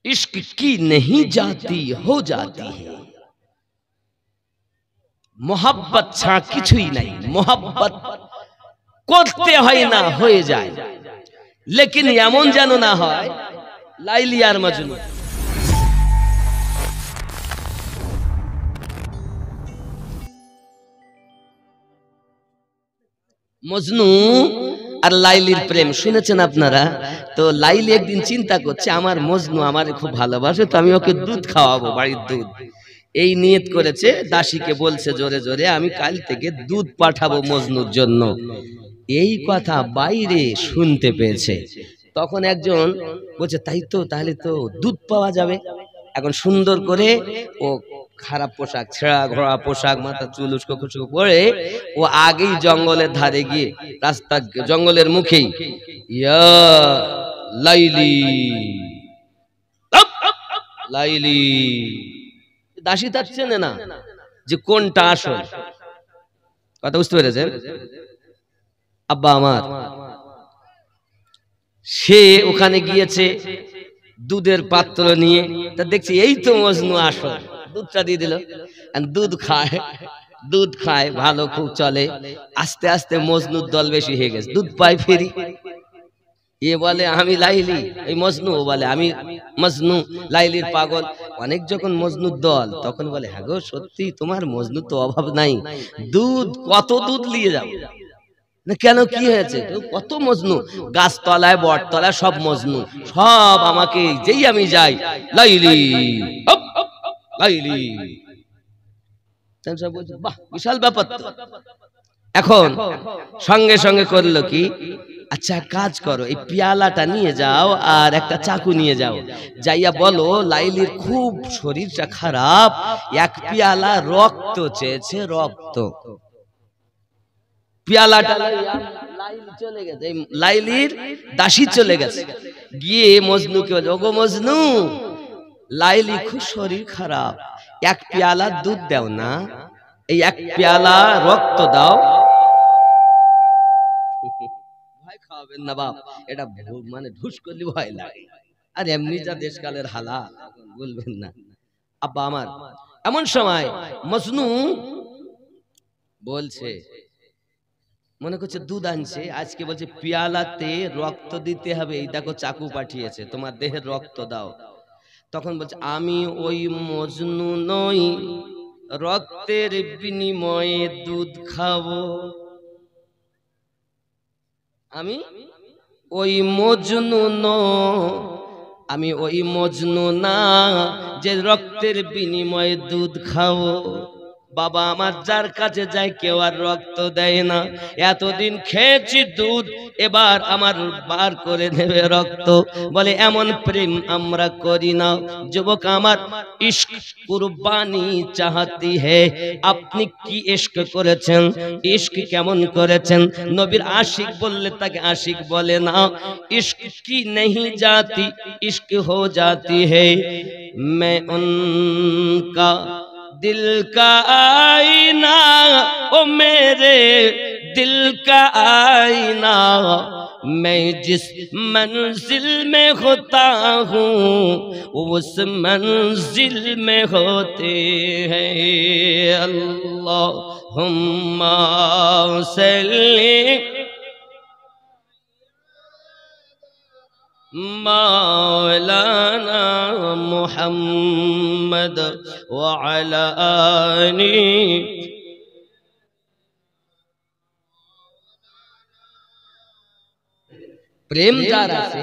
इश्क की नहीं जाती हो जाती है मोहब्बत छाड़ा किछुई नहीं मोहब्बत করতে হয় না হয়ে যায় लेकिन এমন যেন না হয় লাইলি আর মজনু মজনু আর লাইলির প্রেম শুনেছেন আপনারা তো লাইলি একদিন চিন্তা করছে আমার মজনু আমারে খুব ভালোবাসে তো আমি ওকে দুধ খাওয়াবো বাড়ির দুধ এই নিয়ত করেছে দাসীকে বলছে জোরে জোরে আমি কাল থেকে দুধ পাঠাবো মজনুর জন্য এই কথা বাইরে শুনতে পেয়েছে তখন একজন বলছে তাই তো তাহলে তো দুধ পাওয়া যাবে এখন সুন্দর করে ও খারাপ পোশাক ছেঁড়া ঘোড়া পোশাক মাথা চুল উস্কো খুস্কো করে ও আগেই জঙ্গলের ধারে গিয়ে রাস্তা জঙ্গলের মুখেই ইয়া লাইলি লাইলি দাসী তার চেনে না যে কোনটা আসল কথা বুঝতে পেরেছেন আব্বা আমার সে ওখানে গিয়েছে দুধের পাত্র নিয়ে তা দেখছি এই তো মজনু আসল দুধটা দিয়ে দিল দুধ খায় ভালো খুব চলে আস্তে আস্তে মজনুর দল বেশি হয়ে গেছে দুধ পাই ফেরি এ বলে আমি লাইলি এই মজনু ও বলে আমি মজনু লাইলির পাগল অনেক যখন মজনুর দল তখন বলে হ্যাঁ গো সত্যি তোমার মজনু তো অভাব নাই দুধ কত দুধ নিয়ে যাও না কেন কি হয়েছে কত মজনু গাছতলায় বটতলায় সব মজনু সব আমাকে যেই আমি যাই লাইলি লাইলি বাহ বিশাল ব্যাপার এখন সঙ্গে সঙ্গে করলো কি আচ্ছা কাজ করো এই পিয়ালাটা নিয়ে যাও আর একটা চাকু নিয়ে যাও যাইয়া বলো লাইলির খুব শরীরটা খারাপ এক পিয়ালা রক্ত চেয়েছে রক্ত পিয়ালাটা লাইলি চলে গেছে লাইলির দাসী চলে গেছে গিয়ে মজনুকে বলে ওগো মজনু লাইলি খুব শরীর খারাপ এক পিয়ালা দুধ দাও না এই এক পিয়ালা রক্ত দাও ভয় খাওয়াবেন না বাপ এটা মানে ঢুস করলে ভয় লাগে আর এমনি যা দেশকালের হালাত বলবেন না আব্বা আমার এমন সময় মজনু বলছে মনে করছে দুধ আনছে আজকে বলছে পিয়ালাতে রক্ত দিতে হবে এই দেখো চাকু পাঠিয়েছে তোমার দেহের রক্ত দাও তখন বলছে আমি ওই মজনু নই রক্তের বিনিময়ে দুধ খাবো আমি ওই মজনু আমি ওই মজনু না যে রক্তের বিনিময়ে দুধ খাবো বাবা আমার যার কাছে যায় কেউ আর রক্ত দেয় না এতদিন খেয়েছি দুধ এবার আমার বার করে দেবে রক্ত বলে এমন প্রেম আমরা করি না যুবক আমার ইশক কুরবানি চাহতি হে আপনি কি ইশক করেছেন ইশক কেমন করেছেন নবীর আশিক বললে তাকে আশিক বলে না ইশক কি नहीं जाती इश्क हो जाती है मैं उनका दिल का आईना ओ मेरे दिल का आईना मैं जिस मंजिल में होता हूँ उस मंजिल में होते हैं अल्लाहुम्मा सल्ली मौलाना मुहम्मद व अला आली প্রেম যার আছে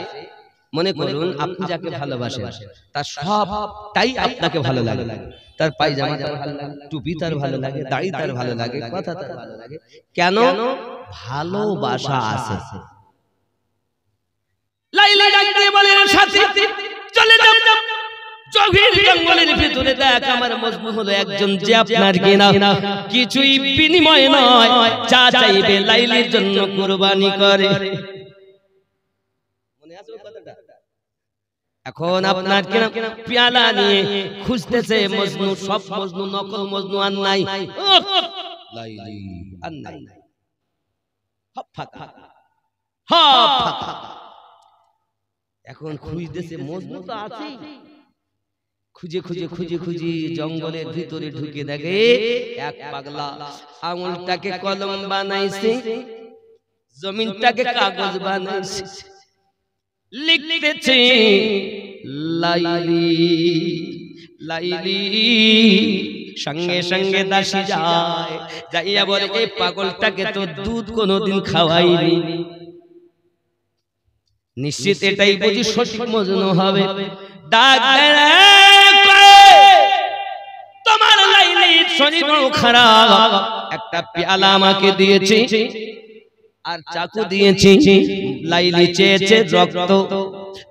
মনে করুন আপনি যাকে ভালোবাসেন তার সবটাই আপনাকে ভালো লাগে তার পায়জামা তার ভালো লাগে টুপি তার ভালো লাগে দাড়ি তার ভালো লাগে কথা তার ভালো লাগে কেন ভালোবাসা আছে লাইলি ডাক দিয়ে বলেন সাথী চলে যাও গভীর জঙ্গলের ভিতরে দেখ আমার মজনু হলো একজন যে আপনার কিনা কিছুই বিনিময় নয় যা চাইবে লাইলির জন্য কুরবানি করে মনে আছে কথাটা এখন আপনার কিনা পেয়ালা নিয়ে খুঁজতেছে মজনু সব মজনু নকল মজনু আর নাই লাইলি আর নাই হপ ফাঁকা হপ ফাঁকা এখন খুঁজতেছে মজনু তো আছেই খুঁজে খুঁজে খুঁজে খুঁজে জঙ্গলের ভিতরে ঢুকে দেখে এক পাগলা আঙুলটাকে কলম বানাইছে, জমিনটাকে কাগজ বানাইছে, লিখতেছে লাইলি লাইলি। সঙ্গে সঙ্গে দাসী যায়, যাইয়া বলে এই পাগলটাকে তো দুধ কোনোদিন খাওয়াইনি, নিশ্চিত এটাই বুঝি সঠিক মজনু হবে। ডাক তোমার লাইলির শরীর বড় খারাপ, একটা পেয়ালা আমাকে দিয়েছে আর চাকু দিয়েছে। লাইলি চেয়েছে রক্ত,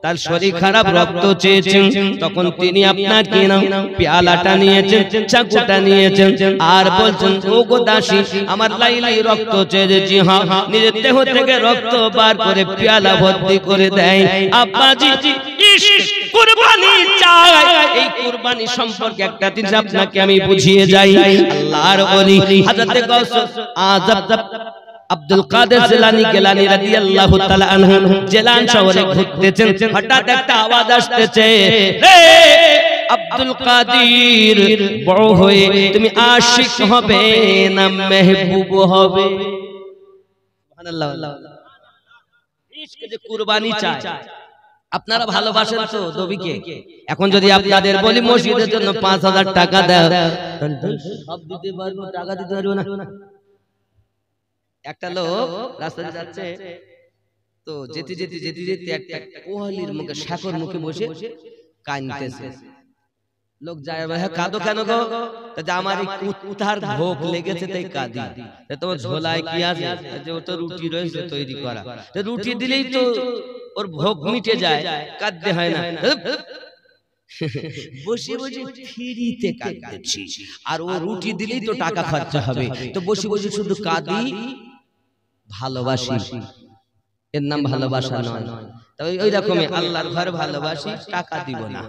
তার শরীর খারাপ, রক্ত চেয়েছে। তখন তিনি আপনার কি নাম পেয়ালাটা নিয়েছেন, চাকুটা নিয়েছেন, আর বলছেন ও গো দাসী আমার লাইলি রক্ত চেয়েছে। জি হ্যাঁ, নিজের দেহ থেকে রক্ত বার করে পেয়ালা ভর্তি করে দেয়। আব্বাজি কুরবানি চাই, এই কুরবানি সম্পর্কে একটা জিনিস আপনাকে আমি বুঝিয়ে যাই। আল্লাহর ওলি হযরত গাউস আযম আব্দুল কাদের জিলানী গিলানী রাদিয়াল্লাহু তাআলা আনহু জেলান শহরে ঘুরতেছেন, হঠাৎ একটা আওয়াজ আসতেছে, হে আব্দুল কাদের বড় হয়ে তুমি আশিক হবে না মেহবুব হবে? সুবহানাল্লাহ। ইশক যে কুরবানি চায়, আপনারা ভালোবাসেন তো নবীকে। এখন যদি আপনাদের বলি মসজিদের জন্য 5000 টাকা দাও, সব দিতে পারবো, টাকা দিতে পারবো না। একটা লোক রাস্তায় যাচ্ছে, তো যেতে যেতে যেতে যেতে একটা কোহালির মুখে শাকর মুখে বসে কাঁদতেছে। লোক যায়, হ্যাঁ কাঁদো কেন গো? আমার এই কুত্তার ভোগ লেগেছে তাই কাঁদি। তোমার ঝোলায় কি আছে? ও তো রুটি রয়েছে তৈরি করা, রুটি দিলেই তো ওর ভোগ মিটে যায়, কাঁদতে হয় না। বসে বসে ফ্রিতে কাঁদতেছি, আর ও রুটি দিলেই তো টাকা খরচা হবে, তো বসে বসে শুধু কাঁদি, ভালোবাসি। এর নাম ভালোবাসা নয়। তবে ওই রকমই আল্লাহর ঘর ভালোবাসি, টাকা দিব না।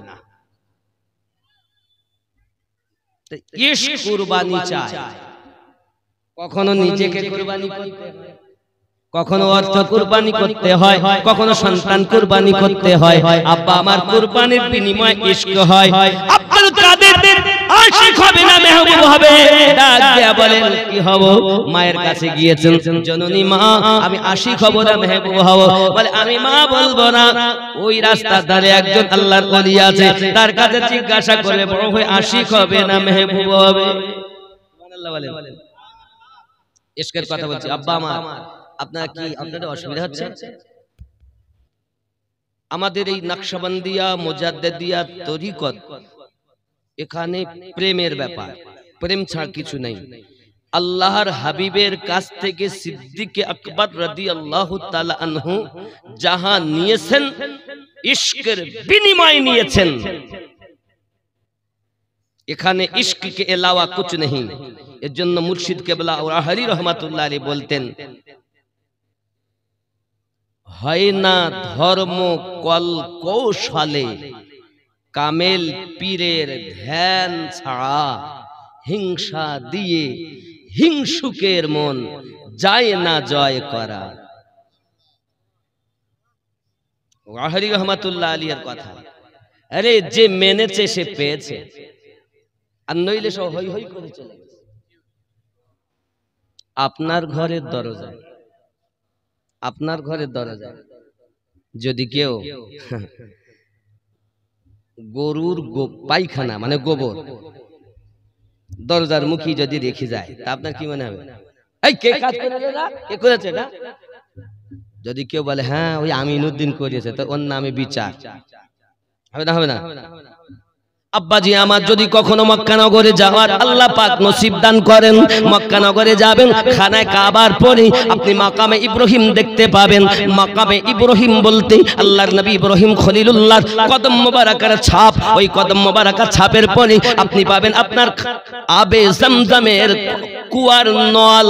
ইশক কুরবানি চায়, কখনো নিজেকে কুরবানি করতে হয়, কখনো অর্থ কুরবানি করতে হয়, কখনো সন্তান কুরবানি করতে হয়। আব্বা আমার কুরবানির বিনিময়ে ইশক হয়। আব্দুল কাদের আশিক হবে না মেহবুব হবে? ডাক দেয়া বলেন কি হব? মায়ের কাছে গিয়েছেন, জননী মা আমি আশিক হব না মেহবুব হব? বলে আমি মা বলবো না। ওই রাস্তার ধারে একজন আল্লাহর ওলি আছে, তার কাছে জিজ্ঞাসা করে বড় হয়ে আশিক হবে না মেহবুব হবে? সুবহানাল্লাহ বলেন। ইশকের কথা বলছি। আব্বা আমার আপনার কি আপনাদের অসুবিধা হচ্ছে? আমাদের এই নকশবন্দিয়া মুজাদ্দিদিয়া তরিকত, এখানে প্রেমের ব্যাপার, প্রেম ছাড়া কিছু নেই। আল্লাহর হাবিবের কাছ থেকে সিদ্দিক আকবর রাদিয়াল্লাহু তাআলা আনহু যাহা নিয়েছেন, ইশকের বিনিময় নিয়েছেন। এখানে ইশক के अलावा कुछ नहीं। এর জন্য মুর্শিদ কেবলা ওরাহারি রহমাতুল্লাহ আলাইহি বলতেন, হয় না ধর্ম কল কৌশলে, কামেল পীরের ধ্যান ছাড়া, হিংসা দিয়ে হিংসুকের মন যায় না জয় করা। ওয়াহারি রহমাতুল্লাহ আলাইহির কথা। আরে যে মেনেছে সে পেয়েছে, আর নইলে সব হই হই করে চলে গেছে। আপনার ঘরের দরজায়, আপনার ঘরের দরজায় যদি কেউ গরুর পায়খানা মানে গোবর দরজার মুখী যদি রেখে যায়, তা আপনার কি মনে হবে? এই কে কাজ করেছে না, কে করেছে না? যদি কেউ বলে হ্যাঁ ওই আমিনুদ্দিন করেছে, তো ওর নামে বিচার হবে না? হবে না? আব্বাজি আমার যদি কখনো মক্কা নগরে যাওয়ার আল্লাহ পাক নসিব দান করেন, মক্কা নগরে যাবেন, খানায় কাবার পরে আপনি মাকামে ইব্রাহিম দেখতে পাবেন। মাকামে ইব্রাহিম বলতে আল্লাহর নবী ইব্রাহিম খলিলুল্লাহর কদম মোবারকের ছাপ, ওই কদম মোবারকের ছাপের পরে আপনি পাবেন আপনার আবে জমজমের কুয়ার নল,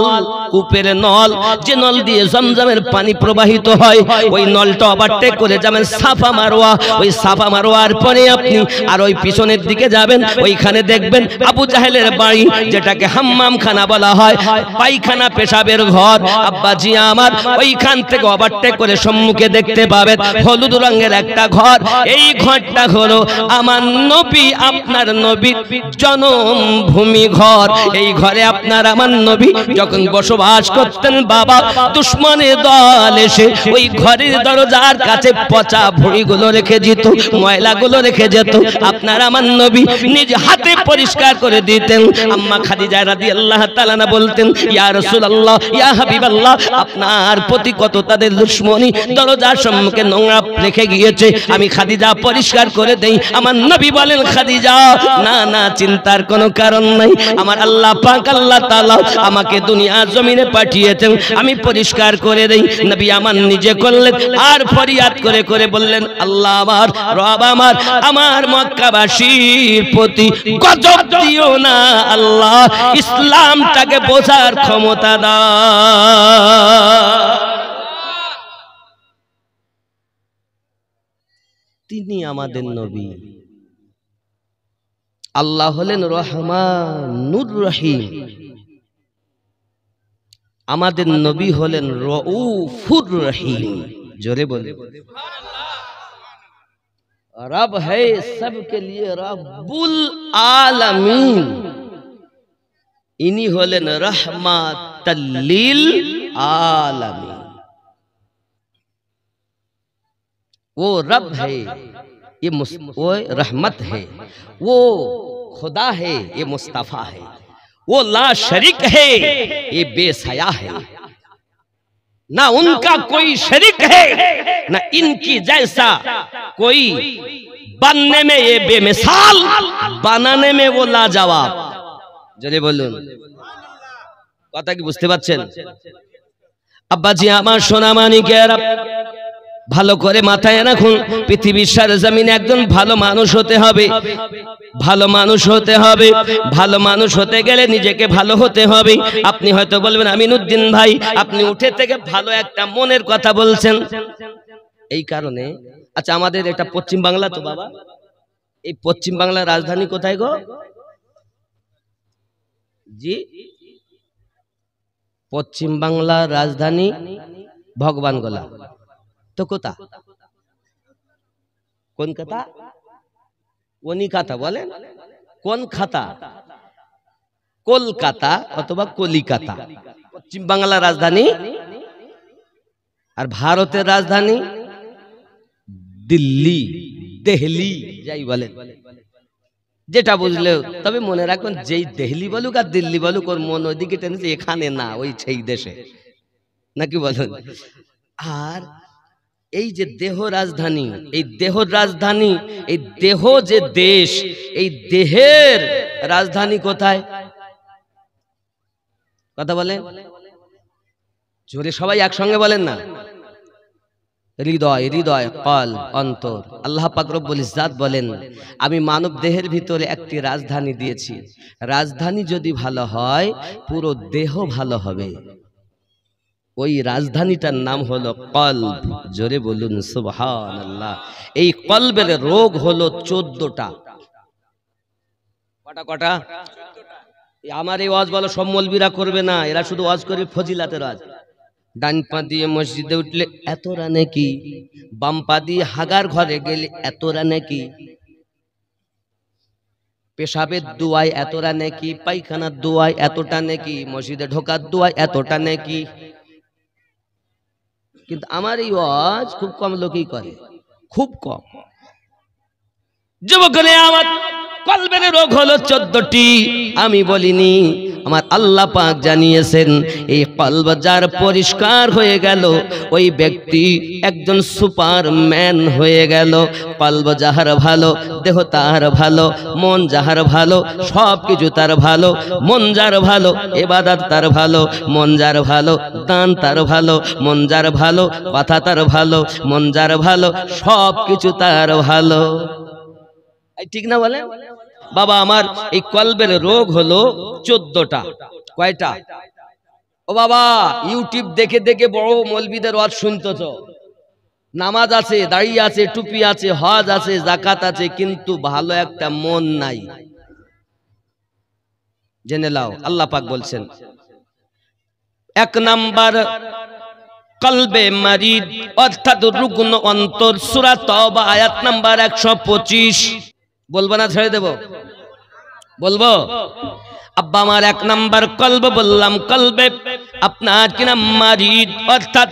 কূপের নল, যে নল দিয়ে জমজমের পানি প্রবাহিত হয়, ওই নলটা ওভারটেক করে যাবেন সাফা মারওয়া। ওই সাফা মারওয়ার পরে আপনি আর ওই পিছনে পেছনের দিকে যাবেন, ওইখানে দেখবেন আবু জাহেলের বাড়ি, যেটাকে হাম্মাম খানা বলা হয়, পায়খানা পেশাবের ঘর। আব্বাজি আমার ওইখান থেকে ওভারটেক করে সম্মুখে দেখতে পাবেন হলুদ রঙের একটা ঘর। এই ঘরটা হলো আমার নবী আপনার নবীর জন্মভূমি ঘর। এই ঘরে আপনার আমার নবী যখন বসবাস করতেন, বাবা দুশ্মনের দল এসে ওই ঘরের দরজার কাছে পচা ভুঁড়িগুলো রেখে যেত, ময়লাগুলো রেখে যেত, আপনার আমার নবী নিজ হাতে পরিষ্কার করে দিতেন। আম্মা খাদিজা রাদিয়াল্লাহু তাআলা না বলতেন, ইয়া রাসূলুল্লাহ, ইয়া হাবিবাল্লাহ, আপনার প্রতি কত তাদের দুশমনী, দরজার সম্মুখে নোংরা রেখে গিয়েছে, আমি খাদিজা পরিষ্কার করে দেই। আমার নবী বলেন, খাদিজা না না, চিন্তার কোনো কারণ নাই, আমার আল্লাহ পাক আল্লাহ তাআলা আমাকে দুনিয়া জমিনে পাঠিয়েছেন, আমি পরিষ্কার করে দেই। নবী আমার নিজে করলেন, আর ফরিয়াদ করে করে বললেন, আল্লাহ আমার, রব আমার, আমার মক্কাবাসীর প্রতি গজব দিও না আল্লাহ, ইসলামটাকে বোঝার ক্ষমতা দাও। তিনি আমাদের নবী। আল্লাহ হলেন রহমানুর রহিম, আমাদের নবী হলেন রউফুর রহিম। জোরে বলে रब है सबके लिए रब्बुल आलमीन, इन्हीं होलेन रहमतल लिल आलमीन। वो रब है, ये वो रहमत है, वो खुदा है, ये मुस्तफा है, वो ला शरीक है, ये बेसया है, ना उनका कोई शरीक है, ना इनकी जैसा कोई, बनने में ये बेमिसाल, बनाने में वो लाजवाब। जरे बोलুন, কথা কি বুঝতে পারছেন? আব্বাজি আমার সোনা মানিকেরা, ভালো করে মাথায় রাখুন, পৃথিবীর সরজমিনে একজন ভালো মানুষ হতে হবে, ভালো মানুষ হতে হবে। ভালো মানুষ হতে গেলে নিজেকে ভালো হতে হবে। আপনি হয়তো বলবেন, আমিনুদ্দিন ভাই আপনি উঠে থেকে ভালো একটা মনের কথা বলছেন, এই কারণে। আচ্ছা, আমাদের এটা পশ্চিম বাংলা তো বাবা, এই পশ্চিম বাংলার রাজধানী কোথায় গো? জি, পশ্চিম বাংলার রাজধানী ভগবানগোলা। তো কোথা? কোন কথা? কোনি খাতা বলেন, কোন খাতা? কলকাতা অথবা কলিকাতা পশ্চিম বাংলার রাজধানী। আর ভারতের রাজধানী দিল্লি, দিল্লি যাই বলেন, যেটা বুঝলেও। তবে মনে রাখবেন, যেই দিল্লি বলুক আর দিল্লি বলুক, ওর মন ওইদিকে টেনেছে, এখানে না, ওই সেই দেশে, নাকি বলেন? আর এই যে দেহ রাজধানী, এই দেহ রাজধানী, এই দেহ যে দেশ, এই দেহের রাজধানী কোথায়? কথা বলেন জোরে, সবাই একসঙ্গে বলেন না। হৃদয়, হৃদয়, কলব, অন্তর। আল্লাহ পাক রব্বুল ইজ্জাত বলেন, আমি মানব দেহের ভিতরে একটি রাজধানী দিয়েছি, রাজধানী যদি ভালো হয় পুরো দেহ ভালো হবে। ওই রাজধানীটার নাম হলো কলব। জোরে বলুন সুবহানাল্লাহ। এই কলবের রোগ হলো 14টা। কটা কটা? আমার এই ওয়াজ বলো সব মৌলবীরা করবে না, এরা শুধু ওয়াজ করে ফজিলাতের ওয়াজ। ডান পা দিয়ে মসজিদে উঠলে এতটা নেকি, বাম পা দিয়ে হাগার ঘরে গেলে এতটা নেকি, পেশাবের দোয়ায় এতটা নেকি, পায়খানার দোয়ায় এতটা নেকি, মসজিদে ঢোকার দোয়ায় এতটা নেকি। কিন্তু আমার এই ওয়াজ খুব কম লোকই করে, খুব কম। যুবকরা, আমার কলবের রোগ হলো 14টি। আমি বলিনি, আমার আল্লাহ পাক জানিয়েছেন। এই কলব যার পরিষ্কার হয়ে গেল, ওই ব্যক্তি একজন সুপারম্যান হয়ে গেল। কলব যাহার ভালো, দেহ তাহার ভালো, মন যাহার ভালো, সব কিছু তার ভালো। মন যার ভালো, ইবাদত তার ভালো। মন যার ভালো, দান তার ভালো। মন যার ভালো, কথা তার ভালো। মন যার ভালো, সব কিছু তার ভালো। ঠিক না বলে বাবা? আমার এই কলবের রোগ হলো 14টা। কয়টা? ও বাবা, ইউটিউব দেখে দেখে বড় মৌলবীদের ওয়াজ শুনতেছো, নামাজ আছে, দাড়ি আছে, টুপি আছে, হজ আছে, যাকাত আছে, কিন্তু ভালো একটা মন নাই। জেনে নাও, আল্লাহ পাক বলছেন 1 নাম্বার কলবে মারিদ অর্থাৎ রুগ্ন অন্তর, সূরা তওবা আয়াত নাম্বার 125। বলবো না ছেড়ে দেব? বলবো। আব্বা আমার 1 নাম্বার কলব বললাম, কলবে আপনার কি নাম মারিদ অর্থাৎ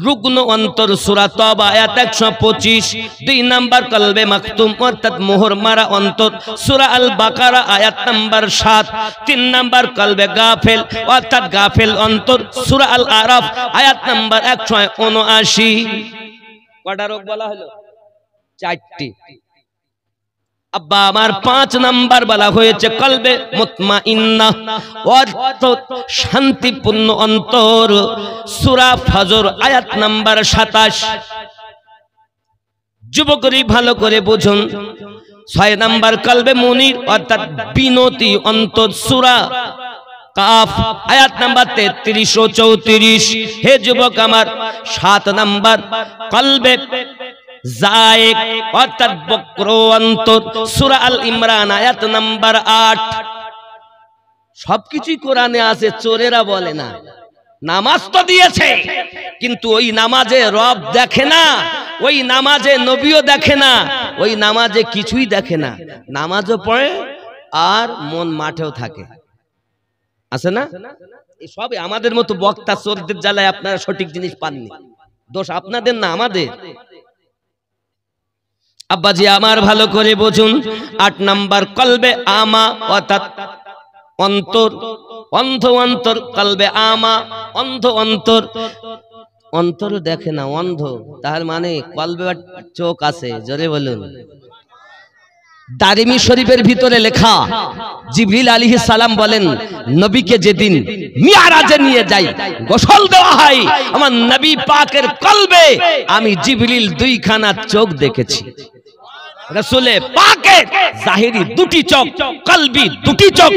রুগ্ন অন্তর, সূরা তওবা আয়াত 125। 2 নাম্বার কলবে মাকতুম অর্থাৎ মোহর মারা অন্তর, সূরা আল বাকারা আয়াত নাম্বার 7। 3 নাম্বার কলবে গাফেল অর্থাৎ গাফেল অন্তর, সূরা আল আরাফ আয়াত নাম্বার 179। কয়টা রোগ বলা হলো? 4টি। আব্বা আমার 5 নাম্বার বলা হয়েছে কলবে মুতমাইন্নাহ অর্থাৎ শান্তিপূর্ণ অন্তর, সূরা ফজর আয়াত নাম্বার 27। যুবকরা ভালো করে বুঝুন। 6 নাম্বার কলবে মুনির অর্থাৎ বিনতি অন্তর, সূরা কাফ আয়াত নাম্বার 33 ও 34। হে যুবক আমার 7 নাম্বার কলবে জায়েক অর্থাৎ বক্র অন্তর, সূরা আল ইমরান আয়াত নাম্বার 8। সবকিছুই কোরআনে আছে, চোরেরা বলে না। নামাজ তো দিয়েছে, কিন্তু ওই নামাজে রব দেখে না, ওই নামাজে নবীও দেখে না, ওই নামাজে কিছুই দেখে না। নামাজও পড়ে আর মন মাঠেও থাকে, আছে না? এই সব আমাদের মতো বক্তা চোরদের জ্বালায় আপনারা সঠিক জিনিস পাননি। দোষ আপনাদের না, আমাদের। আব্বাজি আমার ভালো করে বুঝুন। 8 নাম্বার কলবে আমা অর্থাৎ অন্তর, অন্ধ অন্তর, কলবে আমা অন্ধ অন্তর, অন্তর দেখে না, অন্ধ। তার মানে কলবে চোখ আছে, জোরে বলুন। দারিমি শরীফের ভিতরে লেখা, জিবরিল আলাইহিস সালাম বলেন, নবীকে যেদিন মিরাজে নিয়ে যাই, গোসল দেওয়া হয়, আমার নবী পাকের কলবে আমি জিবরিল 2খানা চোখ দেখেছি। রাসূলে পাকের জাহিরি 2টি চোখ, কলবি 2টি চোখ।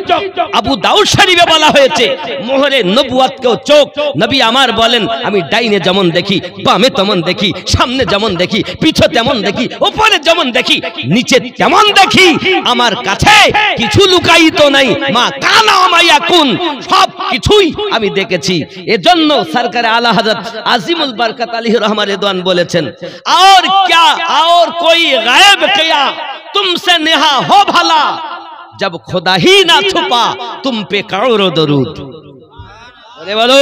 আবু দাউদ শরীফে বলা হয়েছে মোহরে নবুয়তকেও চোখ। নবী আমার বলেন, আমি ডাইনে যেমন দেখি, বামে তেমন দেখি, সামনে যেমন দেখি, পিছে তেমন দেখি, উপরে যেমন দেখি, নিচে তেমন দেখি। আমার কাছে কিছু লুকায়িত নাই, মা কানা ওয়া ইয়াকুন, সব কিছুই আমি দেখেছি। এজন্য সরকার আলা হযরত আজিমুল বরকত আলাইহি রহমান রিদওয়ান বলেছেন, और क्या और कोई गायब किया तुमसे नेहा हो भला, जब खुदा ही ना छुपा तुम पे करो दरूद। अरे बोलो,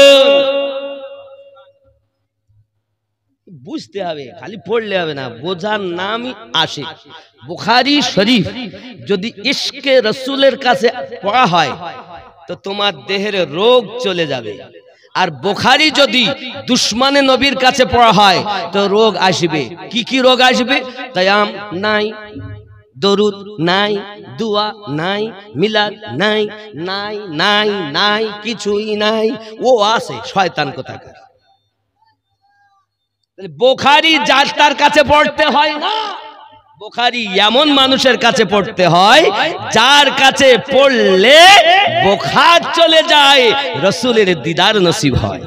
বুঝতে হবে, খালি পড়লে হবে না, বোঝার নামই আসে। বুখারী শরীফ যদি ইশকে রাসূলের কাছে পড়া হয় তো তোমার দেহের রোগ চলে যাবে। আর বুখারী যদি দুশমনে নবীর কাছে পড়া হয় তো রোগ আসবে। কি কি রোগ আসবে? কিয়াম নাই, দরুদ নাই, দোয়া নাই, মিলাদ নাই, নাই নাই নাই, কিছুই নাই। ও আছে শয়তান কোথাকার। বুখারী যার তার কাছে পড়তে হয় না, বুখারী এমন মানুষের কাছে পড়তে হয় যার কাছে পড়লে বুখার চলে যায়, রাসূলের দিদার নসিব হয়।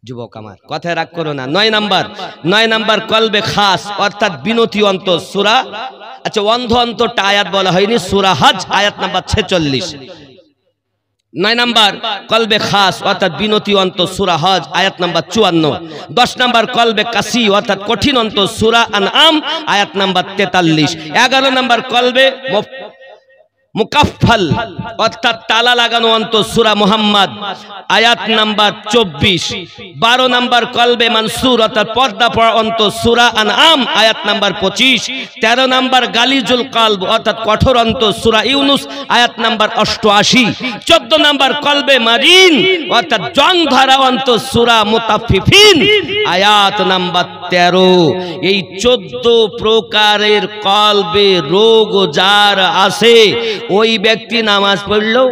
যুবক আমার কথা রাগ করো না। 9 নাম্বার কলবে খাস অর্থাৎ বিনতি অন্তর, সূরা, আচ্ছা অন্ধ অন্তরটা আয়াত বলা হয়নি, সূরা হজ আয়াত নাম্বার 46। 9 নাম্বার কলবে খাস অর্থাৎ বিনতি অন্তর, সূরা হজ আয়াত নাম্বার 54। 10 নাম্বার কলবে কাসি অর্থাৎ কঠিন অন্তর, সূরা আনআম আয়াত নাম্বার 43। 11 নাম্বার কলবে মুকাফফাল অর্থাৎ তালা লাগানো অন্তর, সূরা মুহাম্মদ আয়াত নাম্বার 24। 12 নাম্বার কলবে মানসুর অর্থাৎ পর্দা পড়া অন্তর, সূরা আনআম আয়াত নাম্বার 25। 13 নাম্বার গালিজুল কলব অর্থাৎ কঠোর অন্তর, সূরা ইউনুস আয়াত নাম্বার 88। 14 নাম্বার কলবে মারিন অর্থাৎ জং ধরা অন্তর, সূরা মুতাফফিফিন আয়াত নাম্বার 13। এই 14 প্রকারের কলবে রোগ যার আছে, ওই ব্যক্তি নামাজ পড়লো,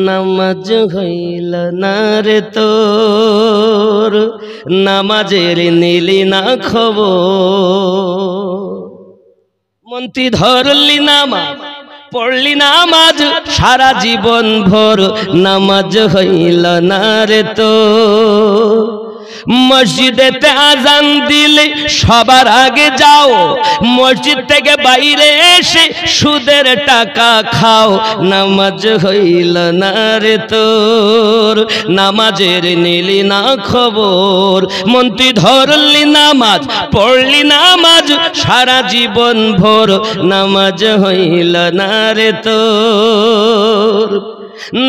নামাজ হইল না রে তোর, নামাজের নিলি না খবর, মন্ত্রী ধরলি নামাজ পড়লি নামাজ সারা জীবন ভোর নামাজ হইল না রে তো মসজিদেতে আজান দিলে সবার আগে যাও মসজিদ থেকে বাইরে এসে সুদের টাকা খাও নামাজ হইল না রে তোর নামাজের নিলি না খবর মন্ত্রী ধরলি নামাজ পড়লি নামাজ সারা জীবন ভোর নামাজ হইল না রে তোর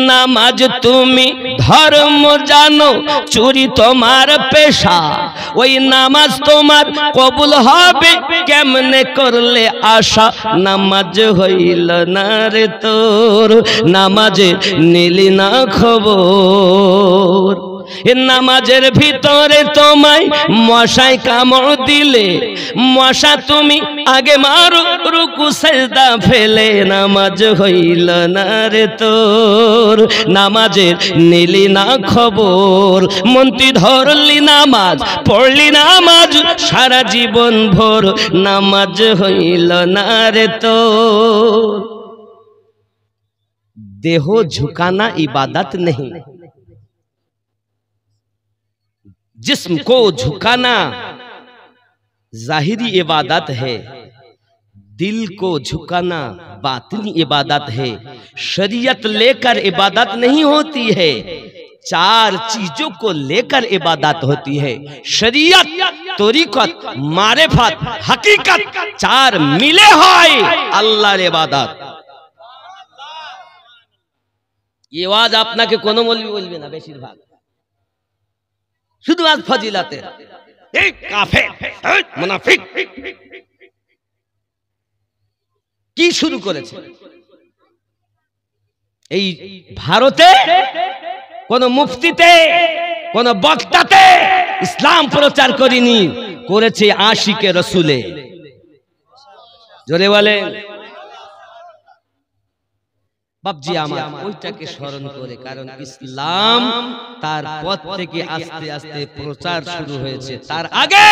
নামাজ তুমি ধর্ম জানো চুরি তোমার পেশা ওই নামাজ তোমার কবুল হবে কেমনে করলে আশা নামাজ হইল না রে তোর নামাজে নিলি না খবর নামাজের ভিতরে তোমায় মশায় কামড় দিলে মশা তুমি আগে মারো রুকু সেজদা ফেলে নামাজ হইল না রে তোর নামাজের নিলি না খবর মন্ত্রী ধরলি নামাজ পড়লি নামাজ সারা জীবন ভোর নামাজ হইল না রে তোর देह झुकाना इबादत नहीं जिस्म को झुकाना जाहिरी इबादत है दिल को झुकाना बातिनी इबादत है शरीयत लेकर इबादत नहीं होती है चार चीजों को लेकर इबादत होती है शरीयत तरीकत मारिफत हकीकत चार मिले है अल्लाहर इबादत ये आवाज আপনাকে কোনো মৌলবি বলবে না বেশিরভাগ শুধু আজ ফজিলাতে এই কাফের এই মুনাফিক কি শুরু করেছে এই ভারতে কোন মুফতিতে কোন বক্তাতে ইসলাম প্রচার করেনি করেছে আশিকে রাসূলে জোরে বলে বাপজি আমার ওইটাকে স্মরণ করে কারণ ইসলাম তার পথ থেকে আস্তে আস্তে প্রচার শুরু হয়েছে তার আগে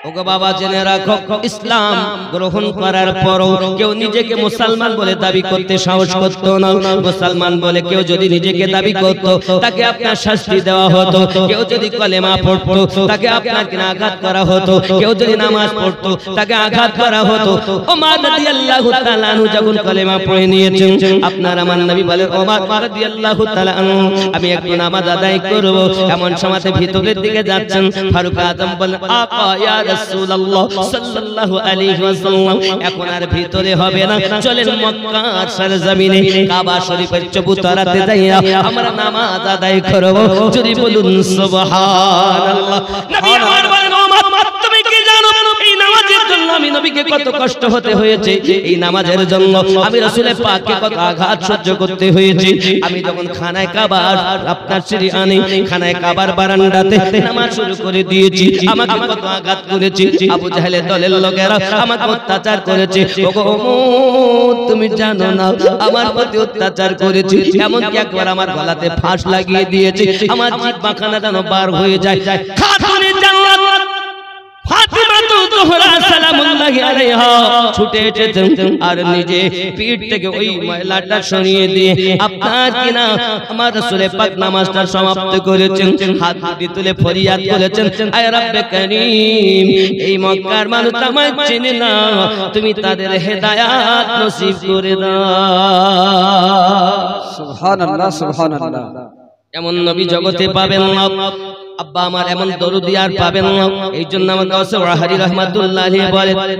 ওগো বাবা জেনে রাখো ইসলাম গ্রহণ করার পরও কেউ নিজেকে মুসলমান বলে দাবি করতে সাহস করত না মুসলমান বলে কেউ যদি নিজেকে দাবি করত তাকে আপনার শাস্তি দেওয়া হতো কেউ যদি কলেমা পড়তো তাকে আপনাকে আঘাত করা হতো কেউ যদি নামাজ পড়তো তাকে আঘাত করা হতো ওমর রাদিয়াল্লাহু তাআলা আনহু যখন কলেমা পড়ে নিয়েছেন আপনার আমার নবী বলেন ওমর রাদিয়াল্লাহু তাআলা আনহু আমি একটু নামাজ আদায় করব এমন সময়তে ভিতরের দিকে যাচ্ছেন ফারুক আজম বলেন আপা ইয়া রাসূলুল্লাহ সাল্লাল্লাহু আলাইহি ওয়াসাল্লাম এখন আর ভিতরে হবে না চলেন মক্কার সরজমিনে কাবা শরীফের চবুতরাতে যাইয়া আমরা নামাজ আদায় করব যদি বলুন সুবহানাল্লাহ নবী আমার বলেন ওমর তুমি কি জানো এই নামাজের জন্য আমি নবীকে কত কষ্ট হতে হয়েছে এই নামাজের জন্য আমি রাসূলের পাককে কত আঘাত সহ্য করতে হয়েছে আমি যখন খানায় কাবা আপনার শ্রী আনি খানায় কাবার বারান্দাতে নামাজ শুরু করে দিয়েছি আমাকে কত আঘাত করেছে আবু জাহেলের দলের লোকেরা আমাকে অত্যাচার করেছে ওগো ওমর তুমি জানো না আমার প্রতি অত্যাচার করেছে এমনকি একবার আমার গলাতে ফাঁস লাগিয়ে দিয়েছে আমার জিহ্বাখানা যেন বার হয়ে যায় খাতুনে জান্নাত ফাতিমা জোহরা সালামুল্লাহি আলাইহা ছুটে এসেছেন আর নিজে পিঠ থেকে ওই ময়লাটা সরিয়ে দিয়ে আপনার কিনা আমার রাসূলের পাক নামাজটা সমাপ্ত করেছেন হাত দুটি তুলে ফরিয়াদ করেছেন আয় রব্বে করিম এই মক্কার মানুষ আমায় চেনে না তুমি তাদের হেদায়েত নসিব করে দাও সুবহানাল্লাহ সুবহানাল্লাহ এমন নবী জগতে পাবেন না আব্বা আমার এমন দরুদি আর পাবেন না এইজন্য আমার গাউসে ওয়াহারি রাহমাতুল্লাহ আলাইহি বলেন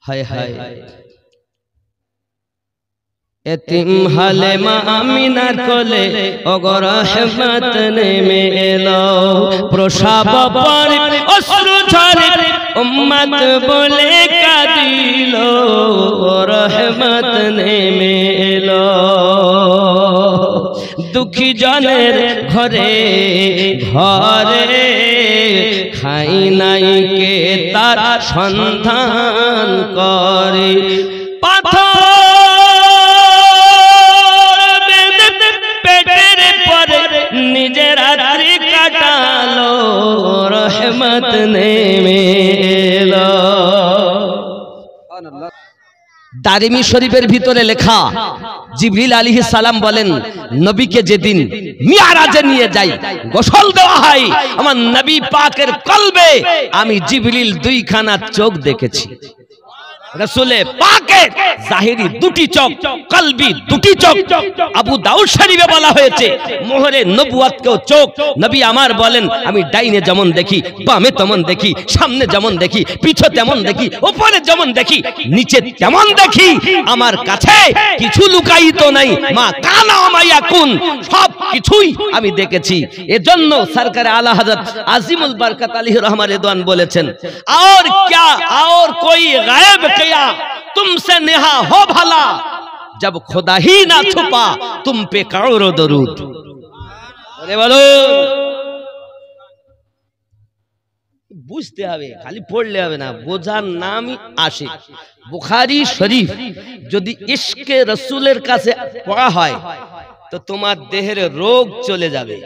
হায় হায় এতিম হালেমা আমিনার কোলে ওগো রহমত নেমে এলো প্রসাব পরে অশ্রু ঝরে উম্মত বলে কাঁদিল রহমত নেমে এলো দুঃখী জনের ঘরে ঘরে খাই নাই কে তার সন্ধান করে পাথর পেটের পরে নিজের রাত্রি কাটালো রহমত নেমে এলো দারিমি শরীফের ভিতরে লেখা, জিবরিল আলাইহিস সালাম বলেন, নবীকে যেদিন মিরাজে নিয়ে যাই, গোসল দেওয়া হয়, আমার নবী পাকের কলবে আমি জিবরিল দুইখানা চোখ দেখেছি। রাসূলে পাকের জাহিরি দুটি চোখ, কলবি দুটি চোখ। আবু দাউদ শরীফে বলা হয়েছে, মোহরে নবুয়তকেও চোখ নবী আমার বলেন, আমি ডাইনে যেমন দেখি, বামে তেমন দেখি, সামনে যেমন দেখি, পিছে তেমন দেখি, উপরে যেমন দেখি, নিচে তেমন দেখি, আমার কাছে কিছু লুকায়িত নাই। মা কানা মা ইয়াকুন, সব কিছুই আমি দেখেছি। এজন্য সরকার আলা হযরত আজিমুল বরকত আলাইহি রহমান রিদওয়ান বলেছেন, और क्या और कोई गायब किया तुमसे नेहा हो भला, जब खुदा ही ना छुपा तुम पे करोड़ों दरूद। বলে বলো, বুঝতে হবে, খালি পড়লে হবে না, বোঝার নামই আশিক। বুখারী শরীফ যদি ইশকে রাসূলের কাছে পড়া হয় তো তোমার দেহের রোগ চলে যাবে,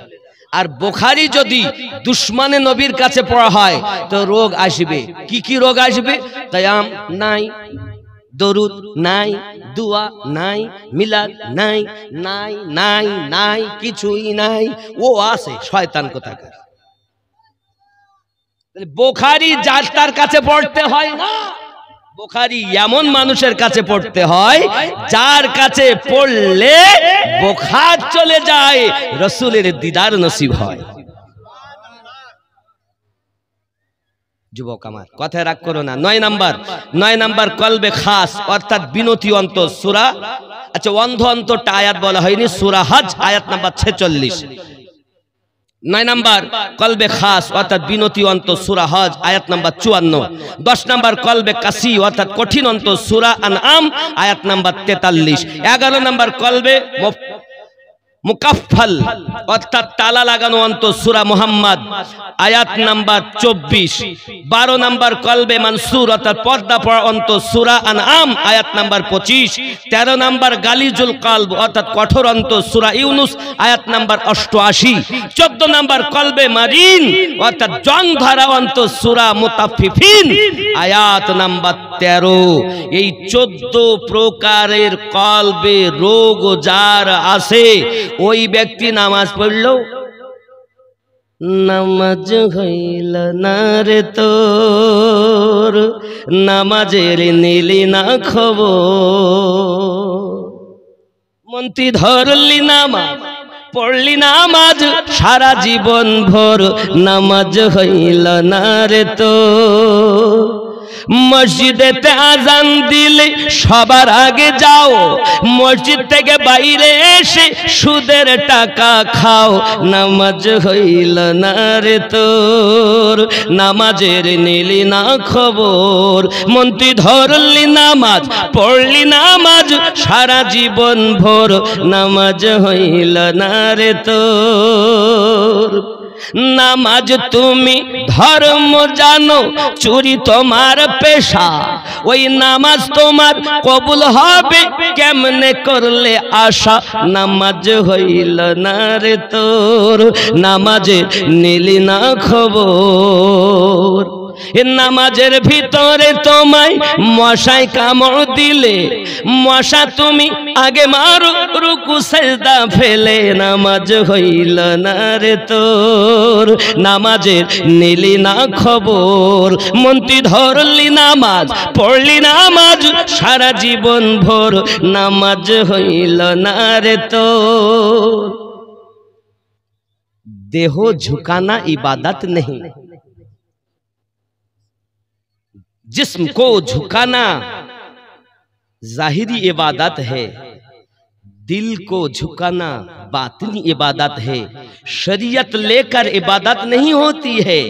আর বুখারী যদি দুশমনে নবীর কাছে পড়া হয় তো রোগ আসবে। কি কি রোগ আসবে? কিয়াম নাই, দরুদ নাই, দুয়া নাই, মিলাদ নাই, নাই নাই নাই, কিছুই নাই। ও আছে শয়তান কোথাকার। বুখারী যার তার কাছে পড়তে হয় না, বুখারী এমন মানুষের কাছে পড়তে হয় যার কাছে পড়লে বুখার চলে যায়, রাসূলের দিদার নসিব হয়। যুবক আমার, কথায় রাগ করো না। 9 নাম্বার কলবে খাস, অর্থাৎ বিনতি অন্তর সূরা, আচ্ছা অন্ধ অন্তরটা আয়াত বলা হয়নি, সূরা হজ আয়াত নাম্বার 46। 9 নাম্বার কলবে খাস অর্থাৎ বিনতি অন্তর সূরা হজ আয়াত নাম্বার 54। 10 নাম্বার কলবে কাসি অর্থাৎ কঠিন অন্তর সূরা আনআম আয়াত নাম্বার 43। 11 নাম্বার কলবে মুকাফফাল অর্থাৎ তালা লাগানো অন্তর সূরা মুহাম্মদ আয়াত নাম্বার 24। 12 নাম্বার কলবে মনসুর অর্থাৎ পর্দা পড়া অন্তর সূরা আনআম আয়াত নাম্বার 25। 13 নাম্বার গালিজুল কলব অর্থাৎ কঠোর অন্তর সূরা ইউনুস আয়াত নাম্বার 88। 14 নাম্বার কলবে মারিন অর্থাৎ জং ধরা অন্তর সূরা মুতাফফিফিন আয়াত নাম্বার 13। এই 14 প্রকারের কলবে রোগ যার আছে, ওই ব্যক্তি নামাজ পড়লো, নামাজ হইল না রে তোর, নামাজের নিলি না খবর, মন্ত্রী ধরলি নামাজ পড়লি নামাজ সারা জীবন ভোর, নামাজ হইল না রে তোর। মসজিদেতে আজান দিলে সবার আগে যাও, মসজিদ থেকে বাইরে এসে সুদের টাকা খাও, নামাজ হইল না রে তোর, নামাজের নিলি না খবর, মন্ত্রী ধরলি নামাজ পড়লি নামাজ সারা জীবন ভোর, নামাজ হইল না রে তোর। নামাজ তুমি ধর্ম জানো, চুরি তোমার পেশা, ওই নামাজ তোমার কবুল হবে কেমনে করলে আশা, নামাজ হইল না রে তোর, নামাজে নিলি না খবর। নামাজের ভিতরে তোমায় মশায় কামড় দিলে, মশা তুমি আগে মারো রুকু সেজদা ফেলে, নামাজ হইল না রে তোর, নামাজের নিলি না খবর, মন্ত্রী ধরলি নামাজ পড়লি নামাজ সারা জীবন ভোর, নামাজ হইল না রে তোর। দেহ ঝুকানা इबादत नहीं, जिस्म को झुकाना जाहिरी इबादत है, दिल को झुकाना बातिनी इबादत है। शरीयत लेकर इबादत नहीं होती है,